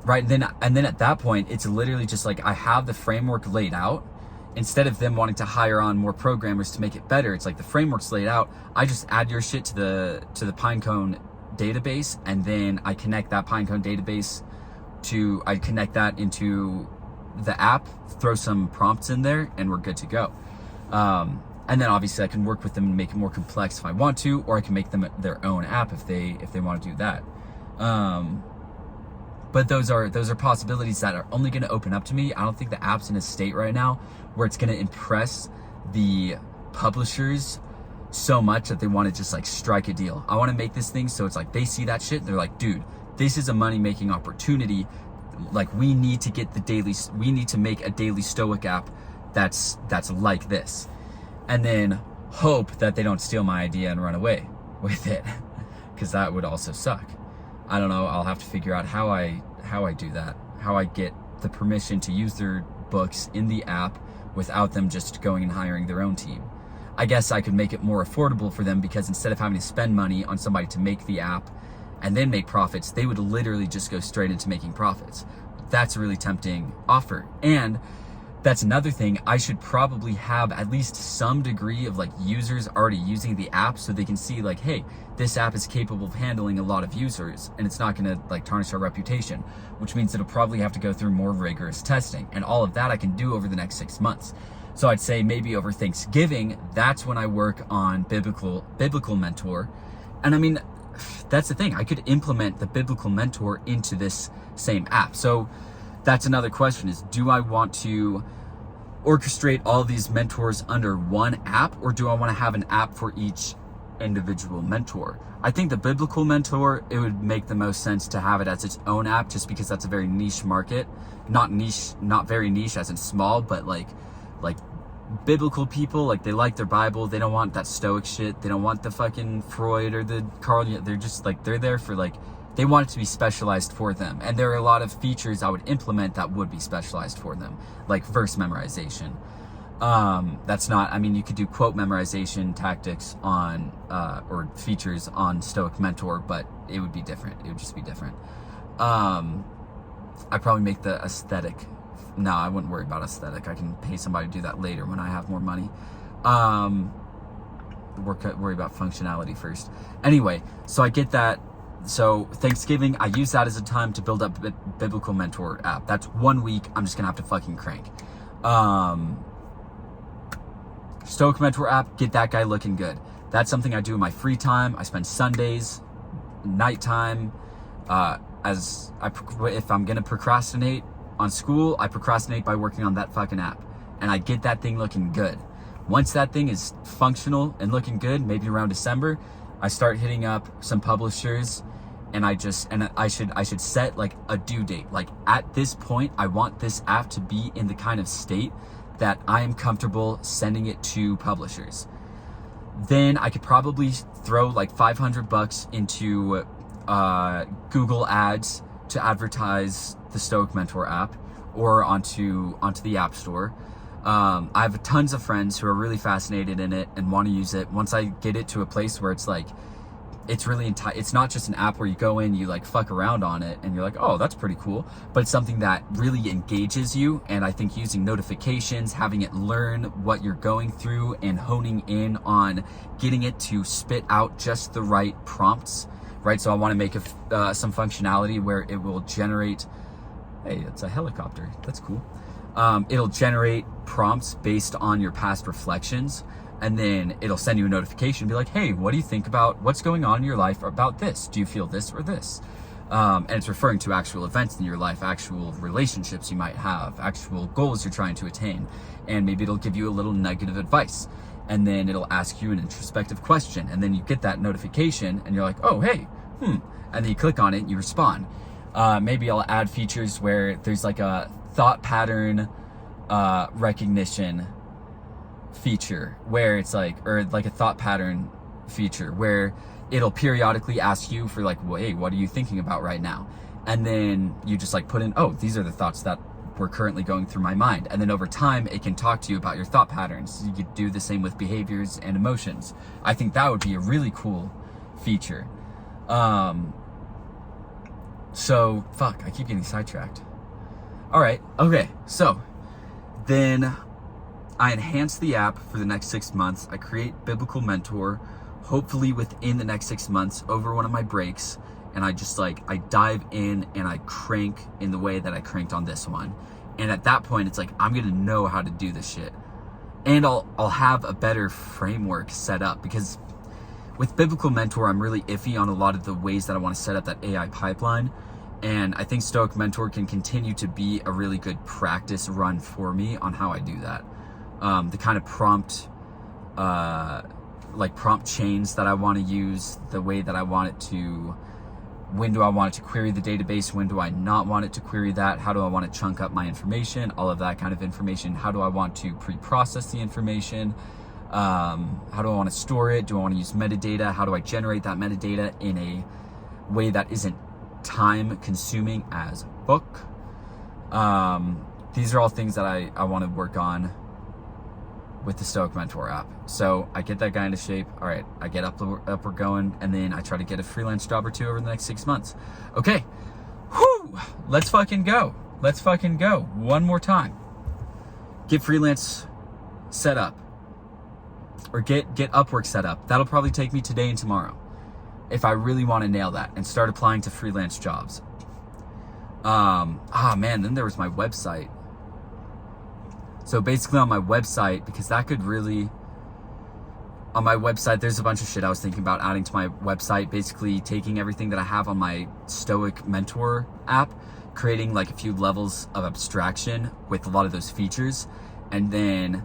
at that point, it's literally just like I have the framework laid out. Instead of them wanting to hire on more programmers to make it better, it's like the framework's laid out. I just add your shit to the Pinecone database, and then I connect that Pinecone database I connect that into the app, throw some prompts in there, and we're good to go. And then obviously I can work with them and make it more complex if I want to, or I can make them their own app if they want to do that. But those are possibilities that are only going to open up to me. I don't think the app's in a state right now where it's going to impress the publishers so much that they want to just like strike a deal. I want to make this thing so it's like they see that shit and they're like, dude, this is a money-making opportunity. Like we need to make a Daily Stoic app that's like this. And then hope that they don't steal my idea and run away with it, because that would also suck. I don't know, I'll have to figure out how I do that, how I get the permission to use their books in the app without them just going and hiring their own team. I guess I could make it more affordable for them, because instead of having to spend money on somebody to make the app and then make profits, they would literally just go straight into making profits. That's a really tempting offer. And that's another thing, I should probably have at least some degree of like users already using the app so they can see like, hey, this app is capable of handling a lot of users and it's not gonna like tarnish our reputation, which means it'll probably have to go through more rigorous testing. And all of that I can do over the next 6 months. So I'd say maybe over Thanksgiving, that's when I work on Biblical Mentor. And I mean, that's the thing, I could implement the Biblical Mentor into this same app. So that's another question, is do I want to orchestrate all these mentors under one app, or do I want to have an app for each individual mentor? I think the Biblical Mentor, it would make the most sense to have it as its own app, just because that's a very niche market. Not very niche as in small, but like biblical people, like they like their Bible, they don't want that Stoic shit, they don't want the fucking Freud or the Carl, they're just like, they're there for like, they want it to be specialized for them. And there are a lot of features I would implement that would be specialized for them, like verse memorization. That's not, I mean, you could do quote memorization tactics on, or features on Stoic Mentor, but it would be different. It would just be different. I'd probably make the aesthetic. No, I wouldn't worry about aesthetic. I can pay somebody to do that later when I have more money. Worry about functionality first. Anyway, so I get that. So Thanksgiving, I use that as a time to build up Biblical Mentor app. That's 1 week. I'm just gonna have to fucking crank. Stoic Mentor app, get that guy looking good. That's something I do in my free time. I spend Sundays, nighttime. If I'm gonna procrastinate on school, I procrastinate by working on that fucking app, and I get that thing looking good. Once that thing is functional and looking good, maybe around December, I start hitting up some publishers, and I should set like a due date. Like at this point, I want this app to be in the kind of state that I am comfortable sending it to publishers. Then I could probably throw like $500 into Google Ads to advertise the Stoic Mentor app, or onto the App Store. I have tons of friends who are really fascinated in it and want to use it. Once I get it to a place where it's like, it's really it's not just an app where you go in, you like fuck around on it and you're like, oh, that's pretty cool, but it's something that really engages you. And I think using notifications, having it learn what you're going through and honing in on getting it to spit out just the right prompts, right? So I want to make some functionality where it will generate, hey, it's a helicopter, that's cool. It'll generate prompts based on your past reflections. And then it'll send you a notification and be like, hey, what do you think about what's going on in your life about this? Do you feel this or this? And it's referring to actual events in your life, actual relationships you might have, actual goals you're trying to attain. And maybe it'll give you a little nugget of advice. And then it'll ask you an introspective question. And then you get that notification and you're like, oh, hey, And then you click on it and you respond. Maybe I'll add features where there's like a thought pattern recognition feature where it's like, or like a thought pattern feature where it'll periodically ask you for like, well, hey, what are you thinking about right now? And then you just like put in, oh, these are the thoughts that were currently going through my mind. And then over time, it can talk to you about your thought patterns. You could do the same with behaviors and emotions. I think that would be a really cool feature. So fuck, I keep getting sidetracked. All right, okay, so then I enhance the app for the next 6 months. I create Biblical Mentor, hopefully within the next 6 months over one of my breaks. And I just like, I dive in and I crank in the way that I cranked on this one. And at that point, it's like, I'm gonna know how to do this shit. And I'll have a better framework set up, because with Biblical Mentor, I'm really iffy on a lot of the ways that I wanna set up that AI pipeline. And I think Stoic Mentor can continue to be a really good practice run for me on how I do that. The kind of prompt chains that I want to use, the way that I want it to, when do I want it to query the database, when do I not want it to query that, how do I want to chunk up my information, all of that kind of information, how do I want to pre-process the information, how do I want to store it, do I want to use metadata, how do I generate that metadata in a way that isn't time consuming as book. These are all things that I want to work on with the Stoic Mentor app. So I get that guy into shape. All right, I get upward going, and then I try to get a freelance job or two over the next 6 months. Okay, whoo, let's fucking go. Let's fucking go. One more time. Get freelance set up, or get Upwork set up. That'll probably take me today and tomorrow if I really want to nail that and start applying to freelance jobs. Man, then there was my website. So basically on my website, because that could really, on my website, there's a bunch of shit I was thinking about adding to my website, basically taking everything that I have on my Stoic Mentor app, creating like a few levels of abstraction with a lot of those features, and then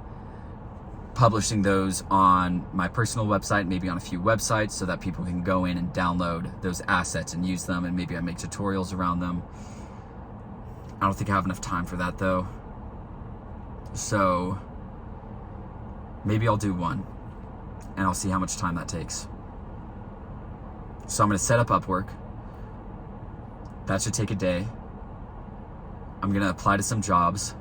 publishing those on my personal website, maybe on a few websites, so that people can go in and download those assets and use them, and maybe I make tutorials around them. I don't think I have enough time for that though. So maybe I'll do one and I'll see how much time that takes. So I'm gonna set up Upwork. That should take a day. I'm gonna apply to some jobs.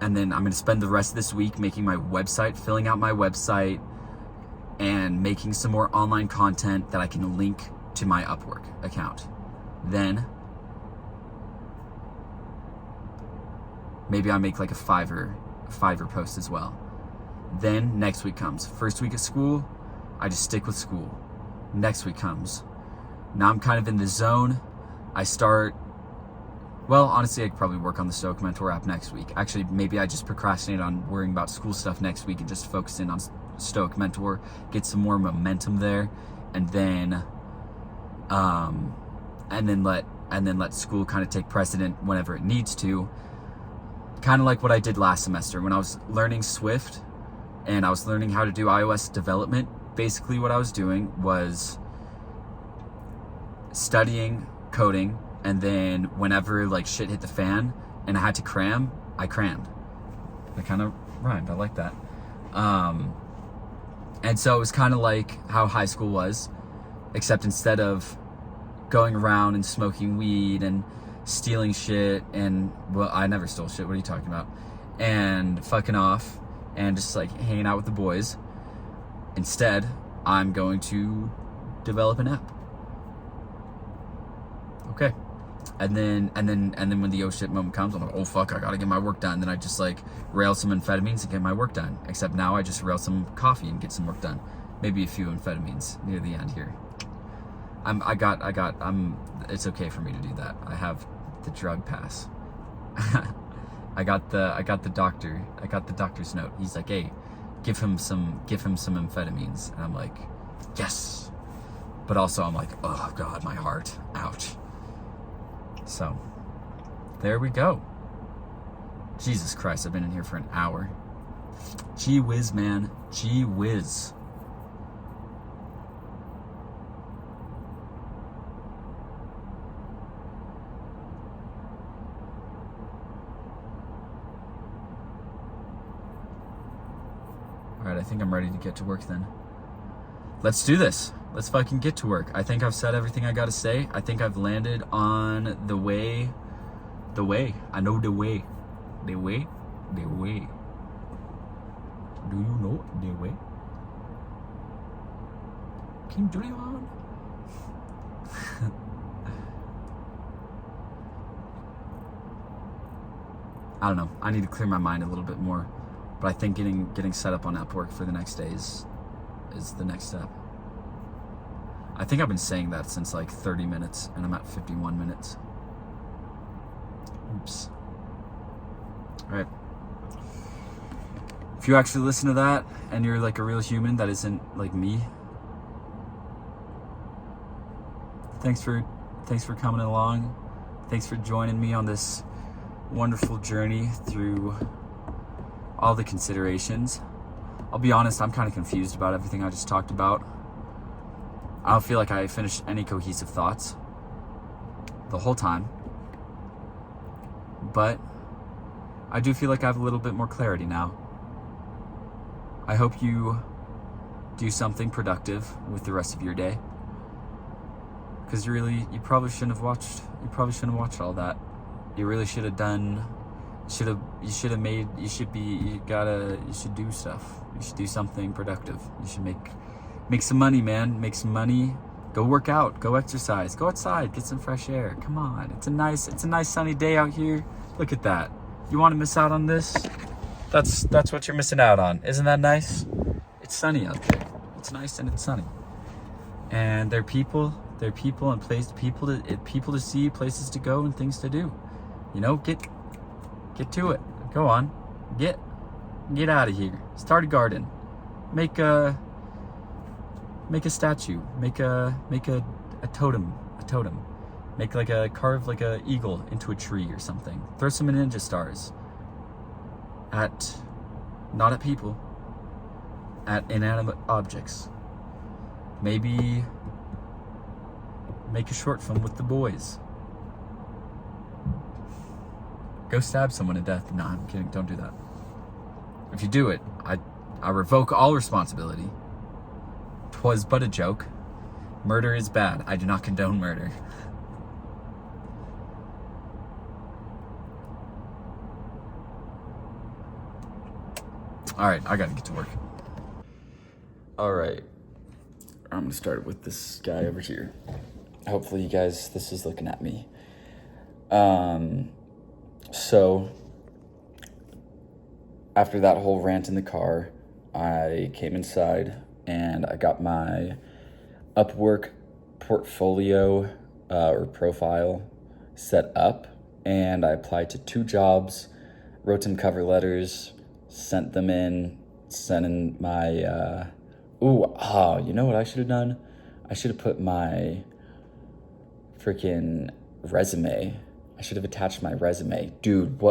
And then I'm gonna spend the rest of this week making my website, filling out my website, and making some more online content that I can link to my Upwork account. Then maybe I make like a Fiverr post as well. Then next week comes. First week of school, I just stick with school. Next week comes. Now I'm kind of in the zone. I start, well, honestly, I could probably work on the Stoic Mentor app next week. Actually, maybe I just procrastinate on worrying about school stuff next week and just focus in on Stoic Mentor, get some more momentum there, and then let school kind of take precedent whenever it needs to. Kind of like what I did last semester when I was learning Swift and I was learning how to do iOS development. Basically what I was doing was studying coding, and then whenever like shit hit the fan and I had to cram, I crammed. That kind of rhymed. I like that. And so it was kind of like how high school was, except instead of going around and smoking weed and stealing shit, and well, I never stole shit, what are you talking about? and fucking off and just like hanging out with the boys. Instead, I'm going to develop an app. Okay. And then when the oh shit moment comes, I'm like, oh fuck, I gotta get my work done. Then I just like rail some amphetamines and get my work done. Except now I just rail some coffee and get some work done. Maybe a few amphetamines near the end here. It's okay for me to do that. I have the drug pass. I got the doctor's note. He's like, hey, give him some amphetamines. And I'm like, yes. But also I'm like, oh God, my heart, ouch. So, there we go. Jesus Christ, I've been in here for an hour. Gee whiz, man. Gee whiz. Alright, I think I'm ready to get to work then. Let's do this. Let's fucking get to work. I think I've said everything I gotta say. I think I've landed on the way. The way. I know the way. The way. The way. Do you know the way? King Julian. I don't know. I need to clear my mind a little bit more. But I think getting set up on Upwork for the next day is the next step. I think I've been saying that since like 30 minutes, and I'm at 51 minutes. Oops. Alright. If you actually listen to that, and you're like a real human that isn't like me, thanks for coming along. Thanks for joining me on this wonderful journey through all the considerations. I'll be honest, I'm kind of confused about everything I just talked about. I don't feel like I finished any cohesive thoughts the whole time. But I do feel like I have a little bit more clarity now. I hope you do something productive with the rest of your day. Because you probably shouldn't have watched all that. You really should have done, you should do stuff. You should do something productive. You should make some money, man. Make some money. Go work out. Go exercise. Go outside. Get some fresh air. Come on. It's a nice sunny day out here. Look at that. You want to miss out on this? That's what you're missing out on. Isn't that nice? It's sunny out there. It's nice and it's sunny. And there are people and people to see, places to go, and things to do. You know, get to it. Go on. Get out of here. Start a garden. Make a statue. Make a totem. Carve like a eagle into a tree or something. Throw some ninja stars not at people, at inanimate objects. Maybe make a short film with the boys. Go stab someone to death. Nah, I'm kidding. Don't do that. If you do it, I revoke all responsibility. 'Twas but a joke. Murder is bad. I do not condone murder. Alright, I gotta get to work. Alright. I'm gonna start with this guy over here. Hopefully you guys, this is looking at me. So, after that whole rant in the car, I came inside and I got my Upwork portfolio or profile set up, and I applied to 2 jobs, wrote some cover letters, sent them in, sent in my, you know what I should have done? I should have put my freaking resume. I should have attached my resume. Dude,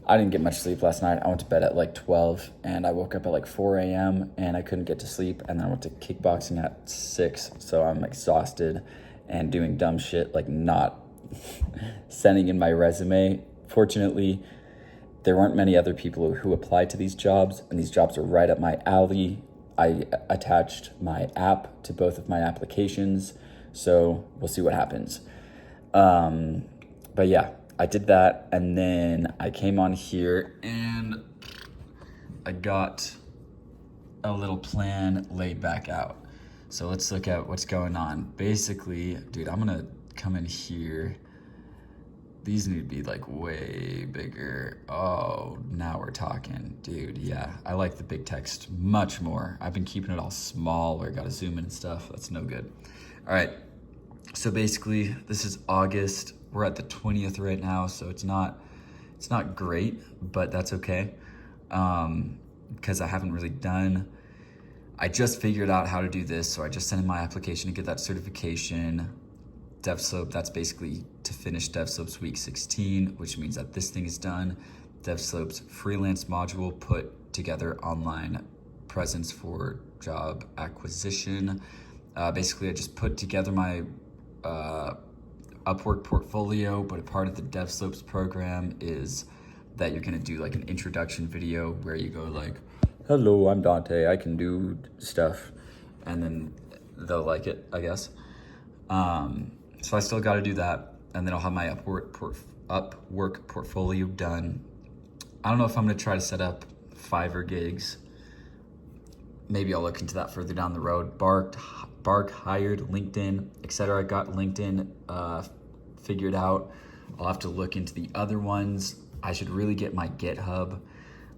I didn't get much sleep last night. I went to bed at like 12 and I woke up at like 4 a.m. and I couldn't get to sleep. And then I went to kickboxing at 6. So I'm exhausted and doing dumb shit, like not sending in my resume. Fortunately, there weren't many other people who applied to these jobs, and these jobs are right up my alley. I attached my app to both of my applications, so we'll see what happens. But yeah, I did that, and then I came on here and I got a little plan laid back out. So let's look at what's going on. Basically, dude, I'm gonna come in here. These need to be like way bigger. Oh, now we're talking. Dude, yeah, I like the big text much more. I've been keeping it all small where I gotta zoom in and stuff. That's no good. All right, so basically this is August. We're at the 20th right now, so it's not great, but that's okay. Because I haven't really I just figured out how to do this, so I just sent in my application to get that certification. DevSlope, that's basically to finish DevSlope's week 16, which means that this thing is done. DevSlope's freelance module, put together online presence for job acquisition. Basically, I just put together my Upwork portfolio, but a part of the DevSlopes program is that you're gonna do like an introduction video where you go like, hello, I'm Dante, I can do stuff. And then they'll like it, I guess. So I still gotta do that. And then I'll have my Upwork portfolio done. I don't know if I'm gonna try to set up Fiverr gigs. Maybe I'll look into that further down the road. Bark, Hired, LinkedIn, etc. I got LinkedIn figured out. I'll have to look into the other ones. I should really get my GitHub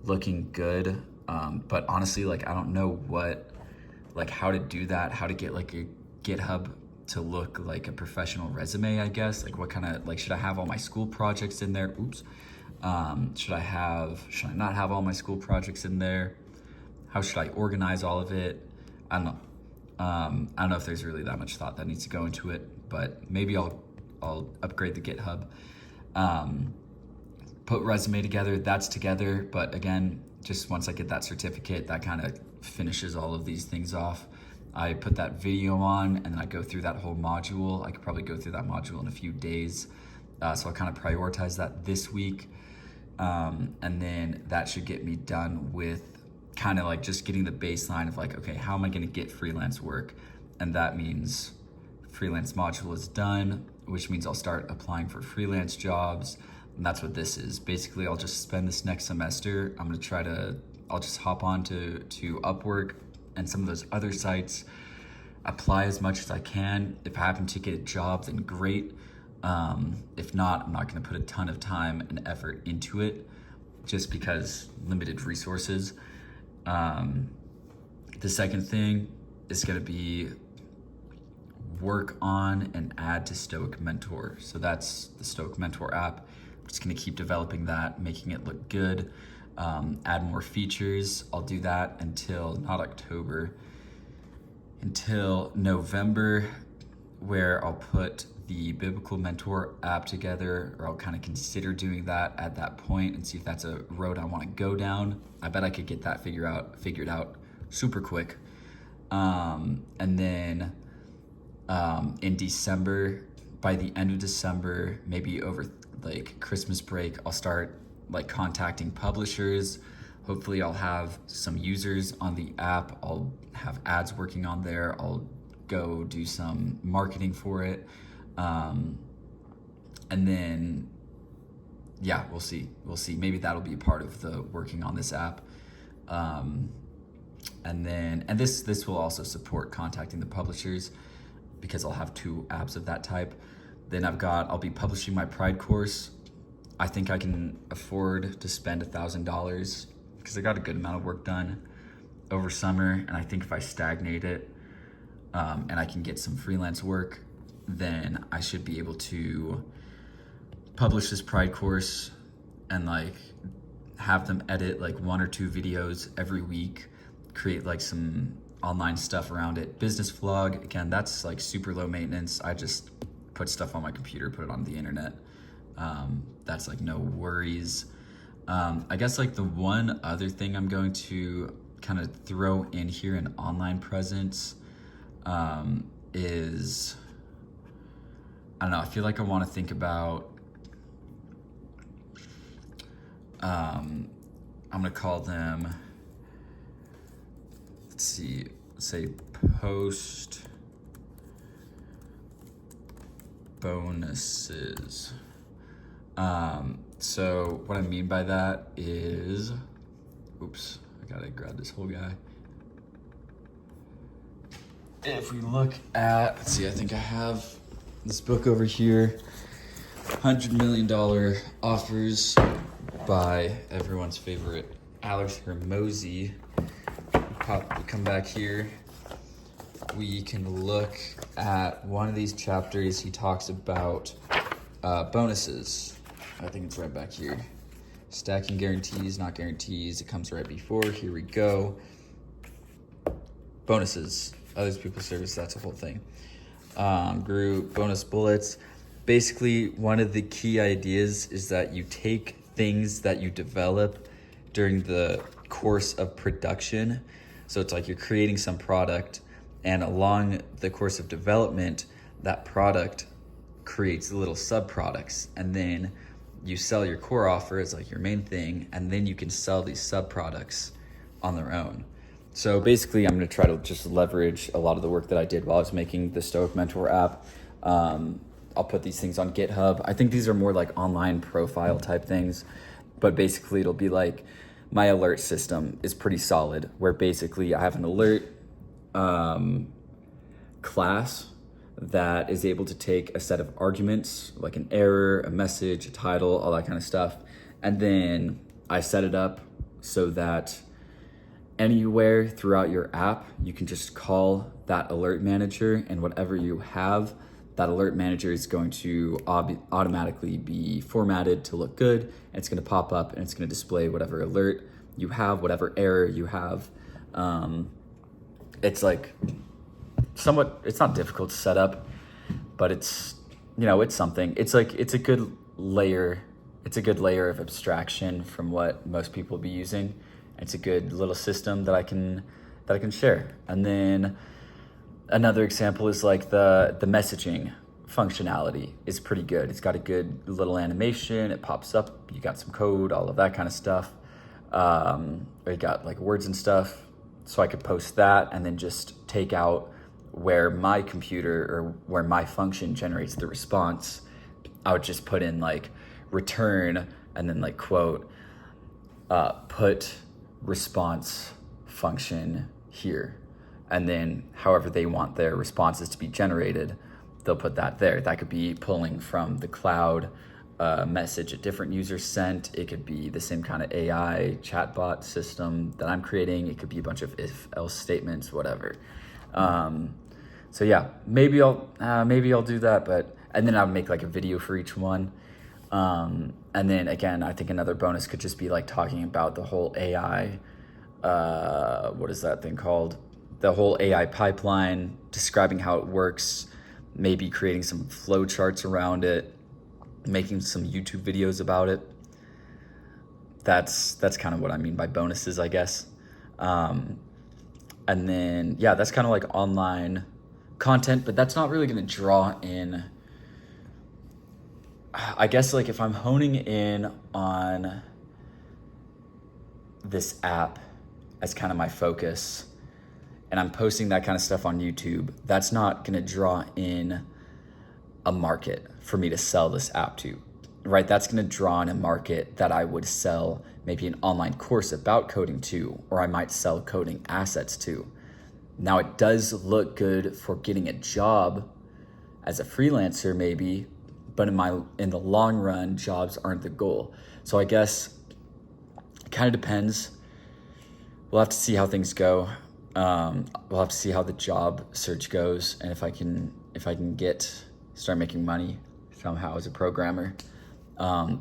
looking good. But honestly, like, I don't know how to do that, how to get like a GitHub to look like a professional resume, I guess. Like what kind of, like, should I have all my school projects in there? Oops. Should I not have all my school projects in there? How should I organize all of it? I don't know. I don't know if there's really that much thought that needs to go into it, but maybe I'll upgrade the GitHub. Put resume together, that's together. But again, just once I get that certificate, that kind of finishes all of these things off. I put that video on and then I go through that whole module. I could probably go through that module in a few days. So I'll kind of prioritize that this week. And then that should get me done with kind of like just getting the baseline of like, okay, how am I gonna get freelance work? And that means freelance module is done, which means I'll start applying for freelance jobs. And that's what this is. Basically, I'll just spend this next semester. I'll just hop on to Upwork and some of those other sites, apply as much as I can. If I happen to get a job, then great. If not, I'm not gonna put a ton of time and effort into it just because limited resources. The second thing is gonna be work on and add to Stoic Mentor. So that's the Stoic Mentor app. I'm just gonna keep developing that, making it look good, add more features. I'll do that until, not October, until November, where I'll put the Biblical Mentor app together, or I'll kind of consider doing that at that point and see if that's a road I wanna go down. I bet I could get that figured out super quick. And then in December, by the end of December, maybe over like Christmas break, I'll start like contacting publishers. Hopefully I'll have some users on the app. I'll have ads working on there. I'll go do some marketing for it. And then, yeah, we'll see. Maybe that'll be part of the working on this app. And this will also support contacting the publishers because I'll have 2 apps of that type. Then I'll be publishing my Pride course. I think I can afford to spend $1,000 because I got a good amount of work done over summer. And I think if I stagnate it, and I can get some freelance work, then I should be able to publish this Pride course and like have them edit like 1 or 2 videos every week, create like some online stuff around it. Business vlog, again, that's like super low maintenance. I just put stuff on my computer, put it on the internet. That's like no worries. I guess like the one other thing I'm going to kind of throw in here, an online presence, is, I don't know, I feel like I want to think about, I'm gonna call them, let's say post bonuses. So what I mean by that is, oops, I gotta grab this whole guy. If we look at, let's see, I think I have this book over here, $100 million offers by everyone's favorite Alex Hermosi. We come back here. We can look at one of these chapters. He talks about bonuses. I think it's right back here. Stacking guarantees, not guarantees. It comes right before. Here we go. Bonuses. Other people's service, that's a whole thing. Group, bonus bullets. Basically, one of the key ideas is that you take things that you develop during the course of production. So it's like you're creating some product, and along the course of development, that product creates little sub-products, and then you sell your core offer as like your main thing, and then you can sell these sub-products on their own. So basically, I'm gonna try to just leverage a lot of the work that I did while I was making the Stoic Mentor app. I'll put these things on GitHub. I think these are more like online profile type things, but basically it'll be like my alert system is pretty solid, where basically I have an alert class that is able to take a set of arguments, like an error, a message, a title, all that kind of stuff. And then I set it up so that anywhere throughout your app, you can just call that alert manager, and whatever you have, that alert manager is going to automatically be formatted to look good, and it's going to pop up and it's going to display whatever alert you have, whatever error you have. It's like somewhat, it's not difficult to set up, but it's, you know, it's something. It's like, it's a good layer of abstraction from what most people be using. It's a good little system that I can share. And then another example is like the messaging functionality is pretty good. It's got a good little animation. It pops up. You got some code, all of that kind of stuff. You got like words and stuff. So I could post that and then just take out where my computer or where my function generates the response. I would just put in like return and then like quote, put response function here. And then however they want their responses to be generated, they'll put that there. That could be pulling from the cloud, message a different user sent. It could be the same kind of AI chatbot system that I'm creating. It could be a bunch of if else statements, whatever. So yeah, maybe I'll do that, and then I'll make like a video for each one. And then again, I think another bonus could just be like talking about the whole AI, what is that thing called? The whole AI pipeline, describing how it works, maybe creating some flow charts around it, making some YouTube videos about it. That's kind of what I mean by bonuses, I guess. And then, yeah, that's kind of like online content, but that's not really going to draw in. I guess like if I'm honing in on this app as kind of my focus, and I'm posting that kind of stuff on YouTube, that's not going to draw in a market for me to sell this app to, right? That's going to draw in a market that I would sell maybe an online course about coding to, or I might sell coding assets to. Now it does look good for getting a job as a freelancer maybe, but in the long run, jobs aren't the goal. So I guess it kind of depends. We'll have to see how things go. We'll have to see how the job search goes, and if I can start making money somehow as a programmer.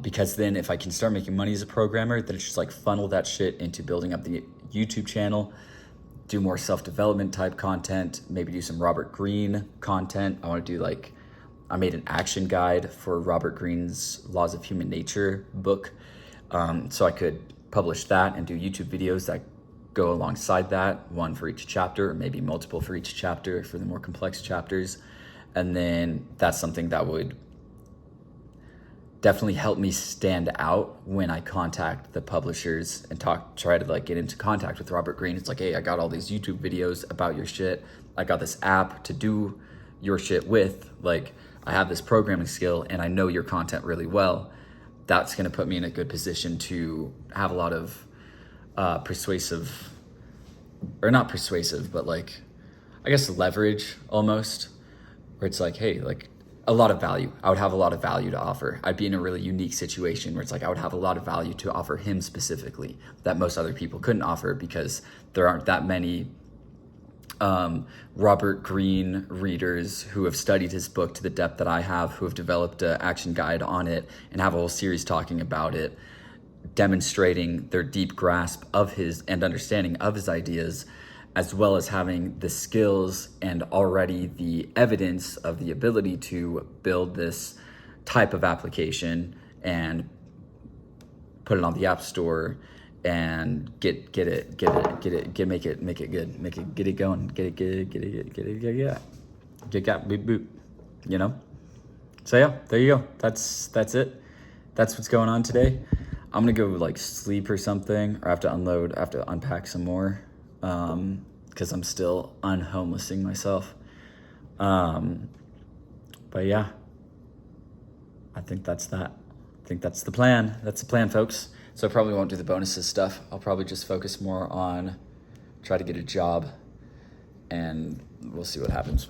Because then if I can start making money as a programmer, then it's just like funnel that shit into building up the YouTube channel, do more self-development type content, maybe do some Robert Greene content. I made an action guide for Robert Greene's Laws of Human Nature book. So I could publish that and do YouTube videos that go alongside that, one for each chapter, or maybe multiple for each chapter for the more complex chapters. And then that's something that would definitely help me stand out when I contact the publishers and try to like get into contact with Robert Greene. It's like, hey, I got all these YouTube videos about your shit. I got this app to do your shit with. Like, I have this programming skill and I know your content really well. that's going to put me in a good position to have a lot of persuasive, or not persuasive, but like, I guess leverage almost, where it's like, hey, like a lot of value. I would have a lot of value to offer. I'd be in a really unique situation where it's like I would have a lot of value to offer him specifically that most other people couldn't offer, because there aren't that many Robert Greene readers who have studied his book to the depth that I have, who have developed an action guide on it and have a whole series talking about it, demonstrating their deep grasp of his and understanding of his ideas, as well as having the skills and already the evidence of the ability to build this type of application and put it on the App Store and make it good, get it going, get boop boop, you know? So yeah, there you go. That's it. That's what's going on today. I'm gonna go like sleep or something, or I have to unpack some more, because I'm still unhomelessing myself. But yeah, I think that's that. I think that's the plan. That's the plan, folks. So I probably won't do the bonuses stuff. I'll probably just focus more on try to get a job, and we'll see what happens.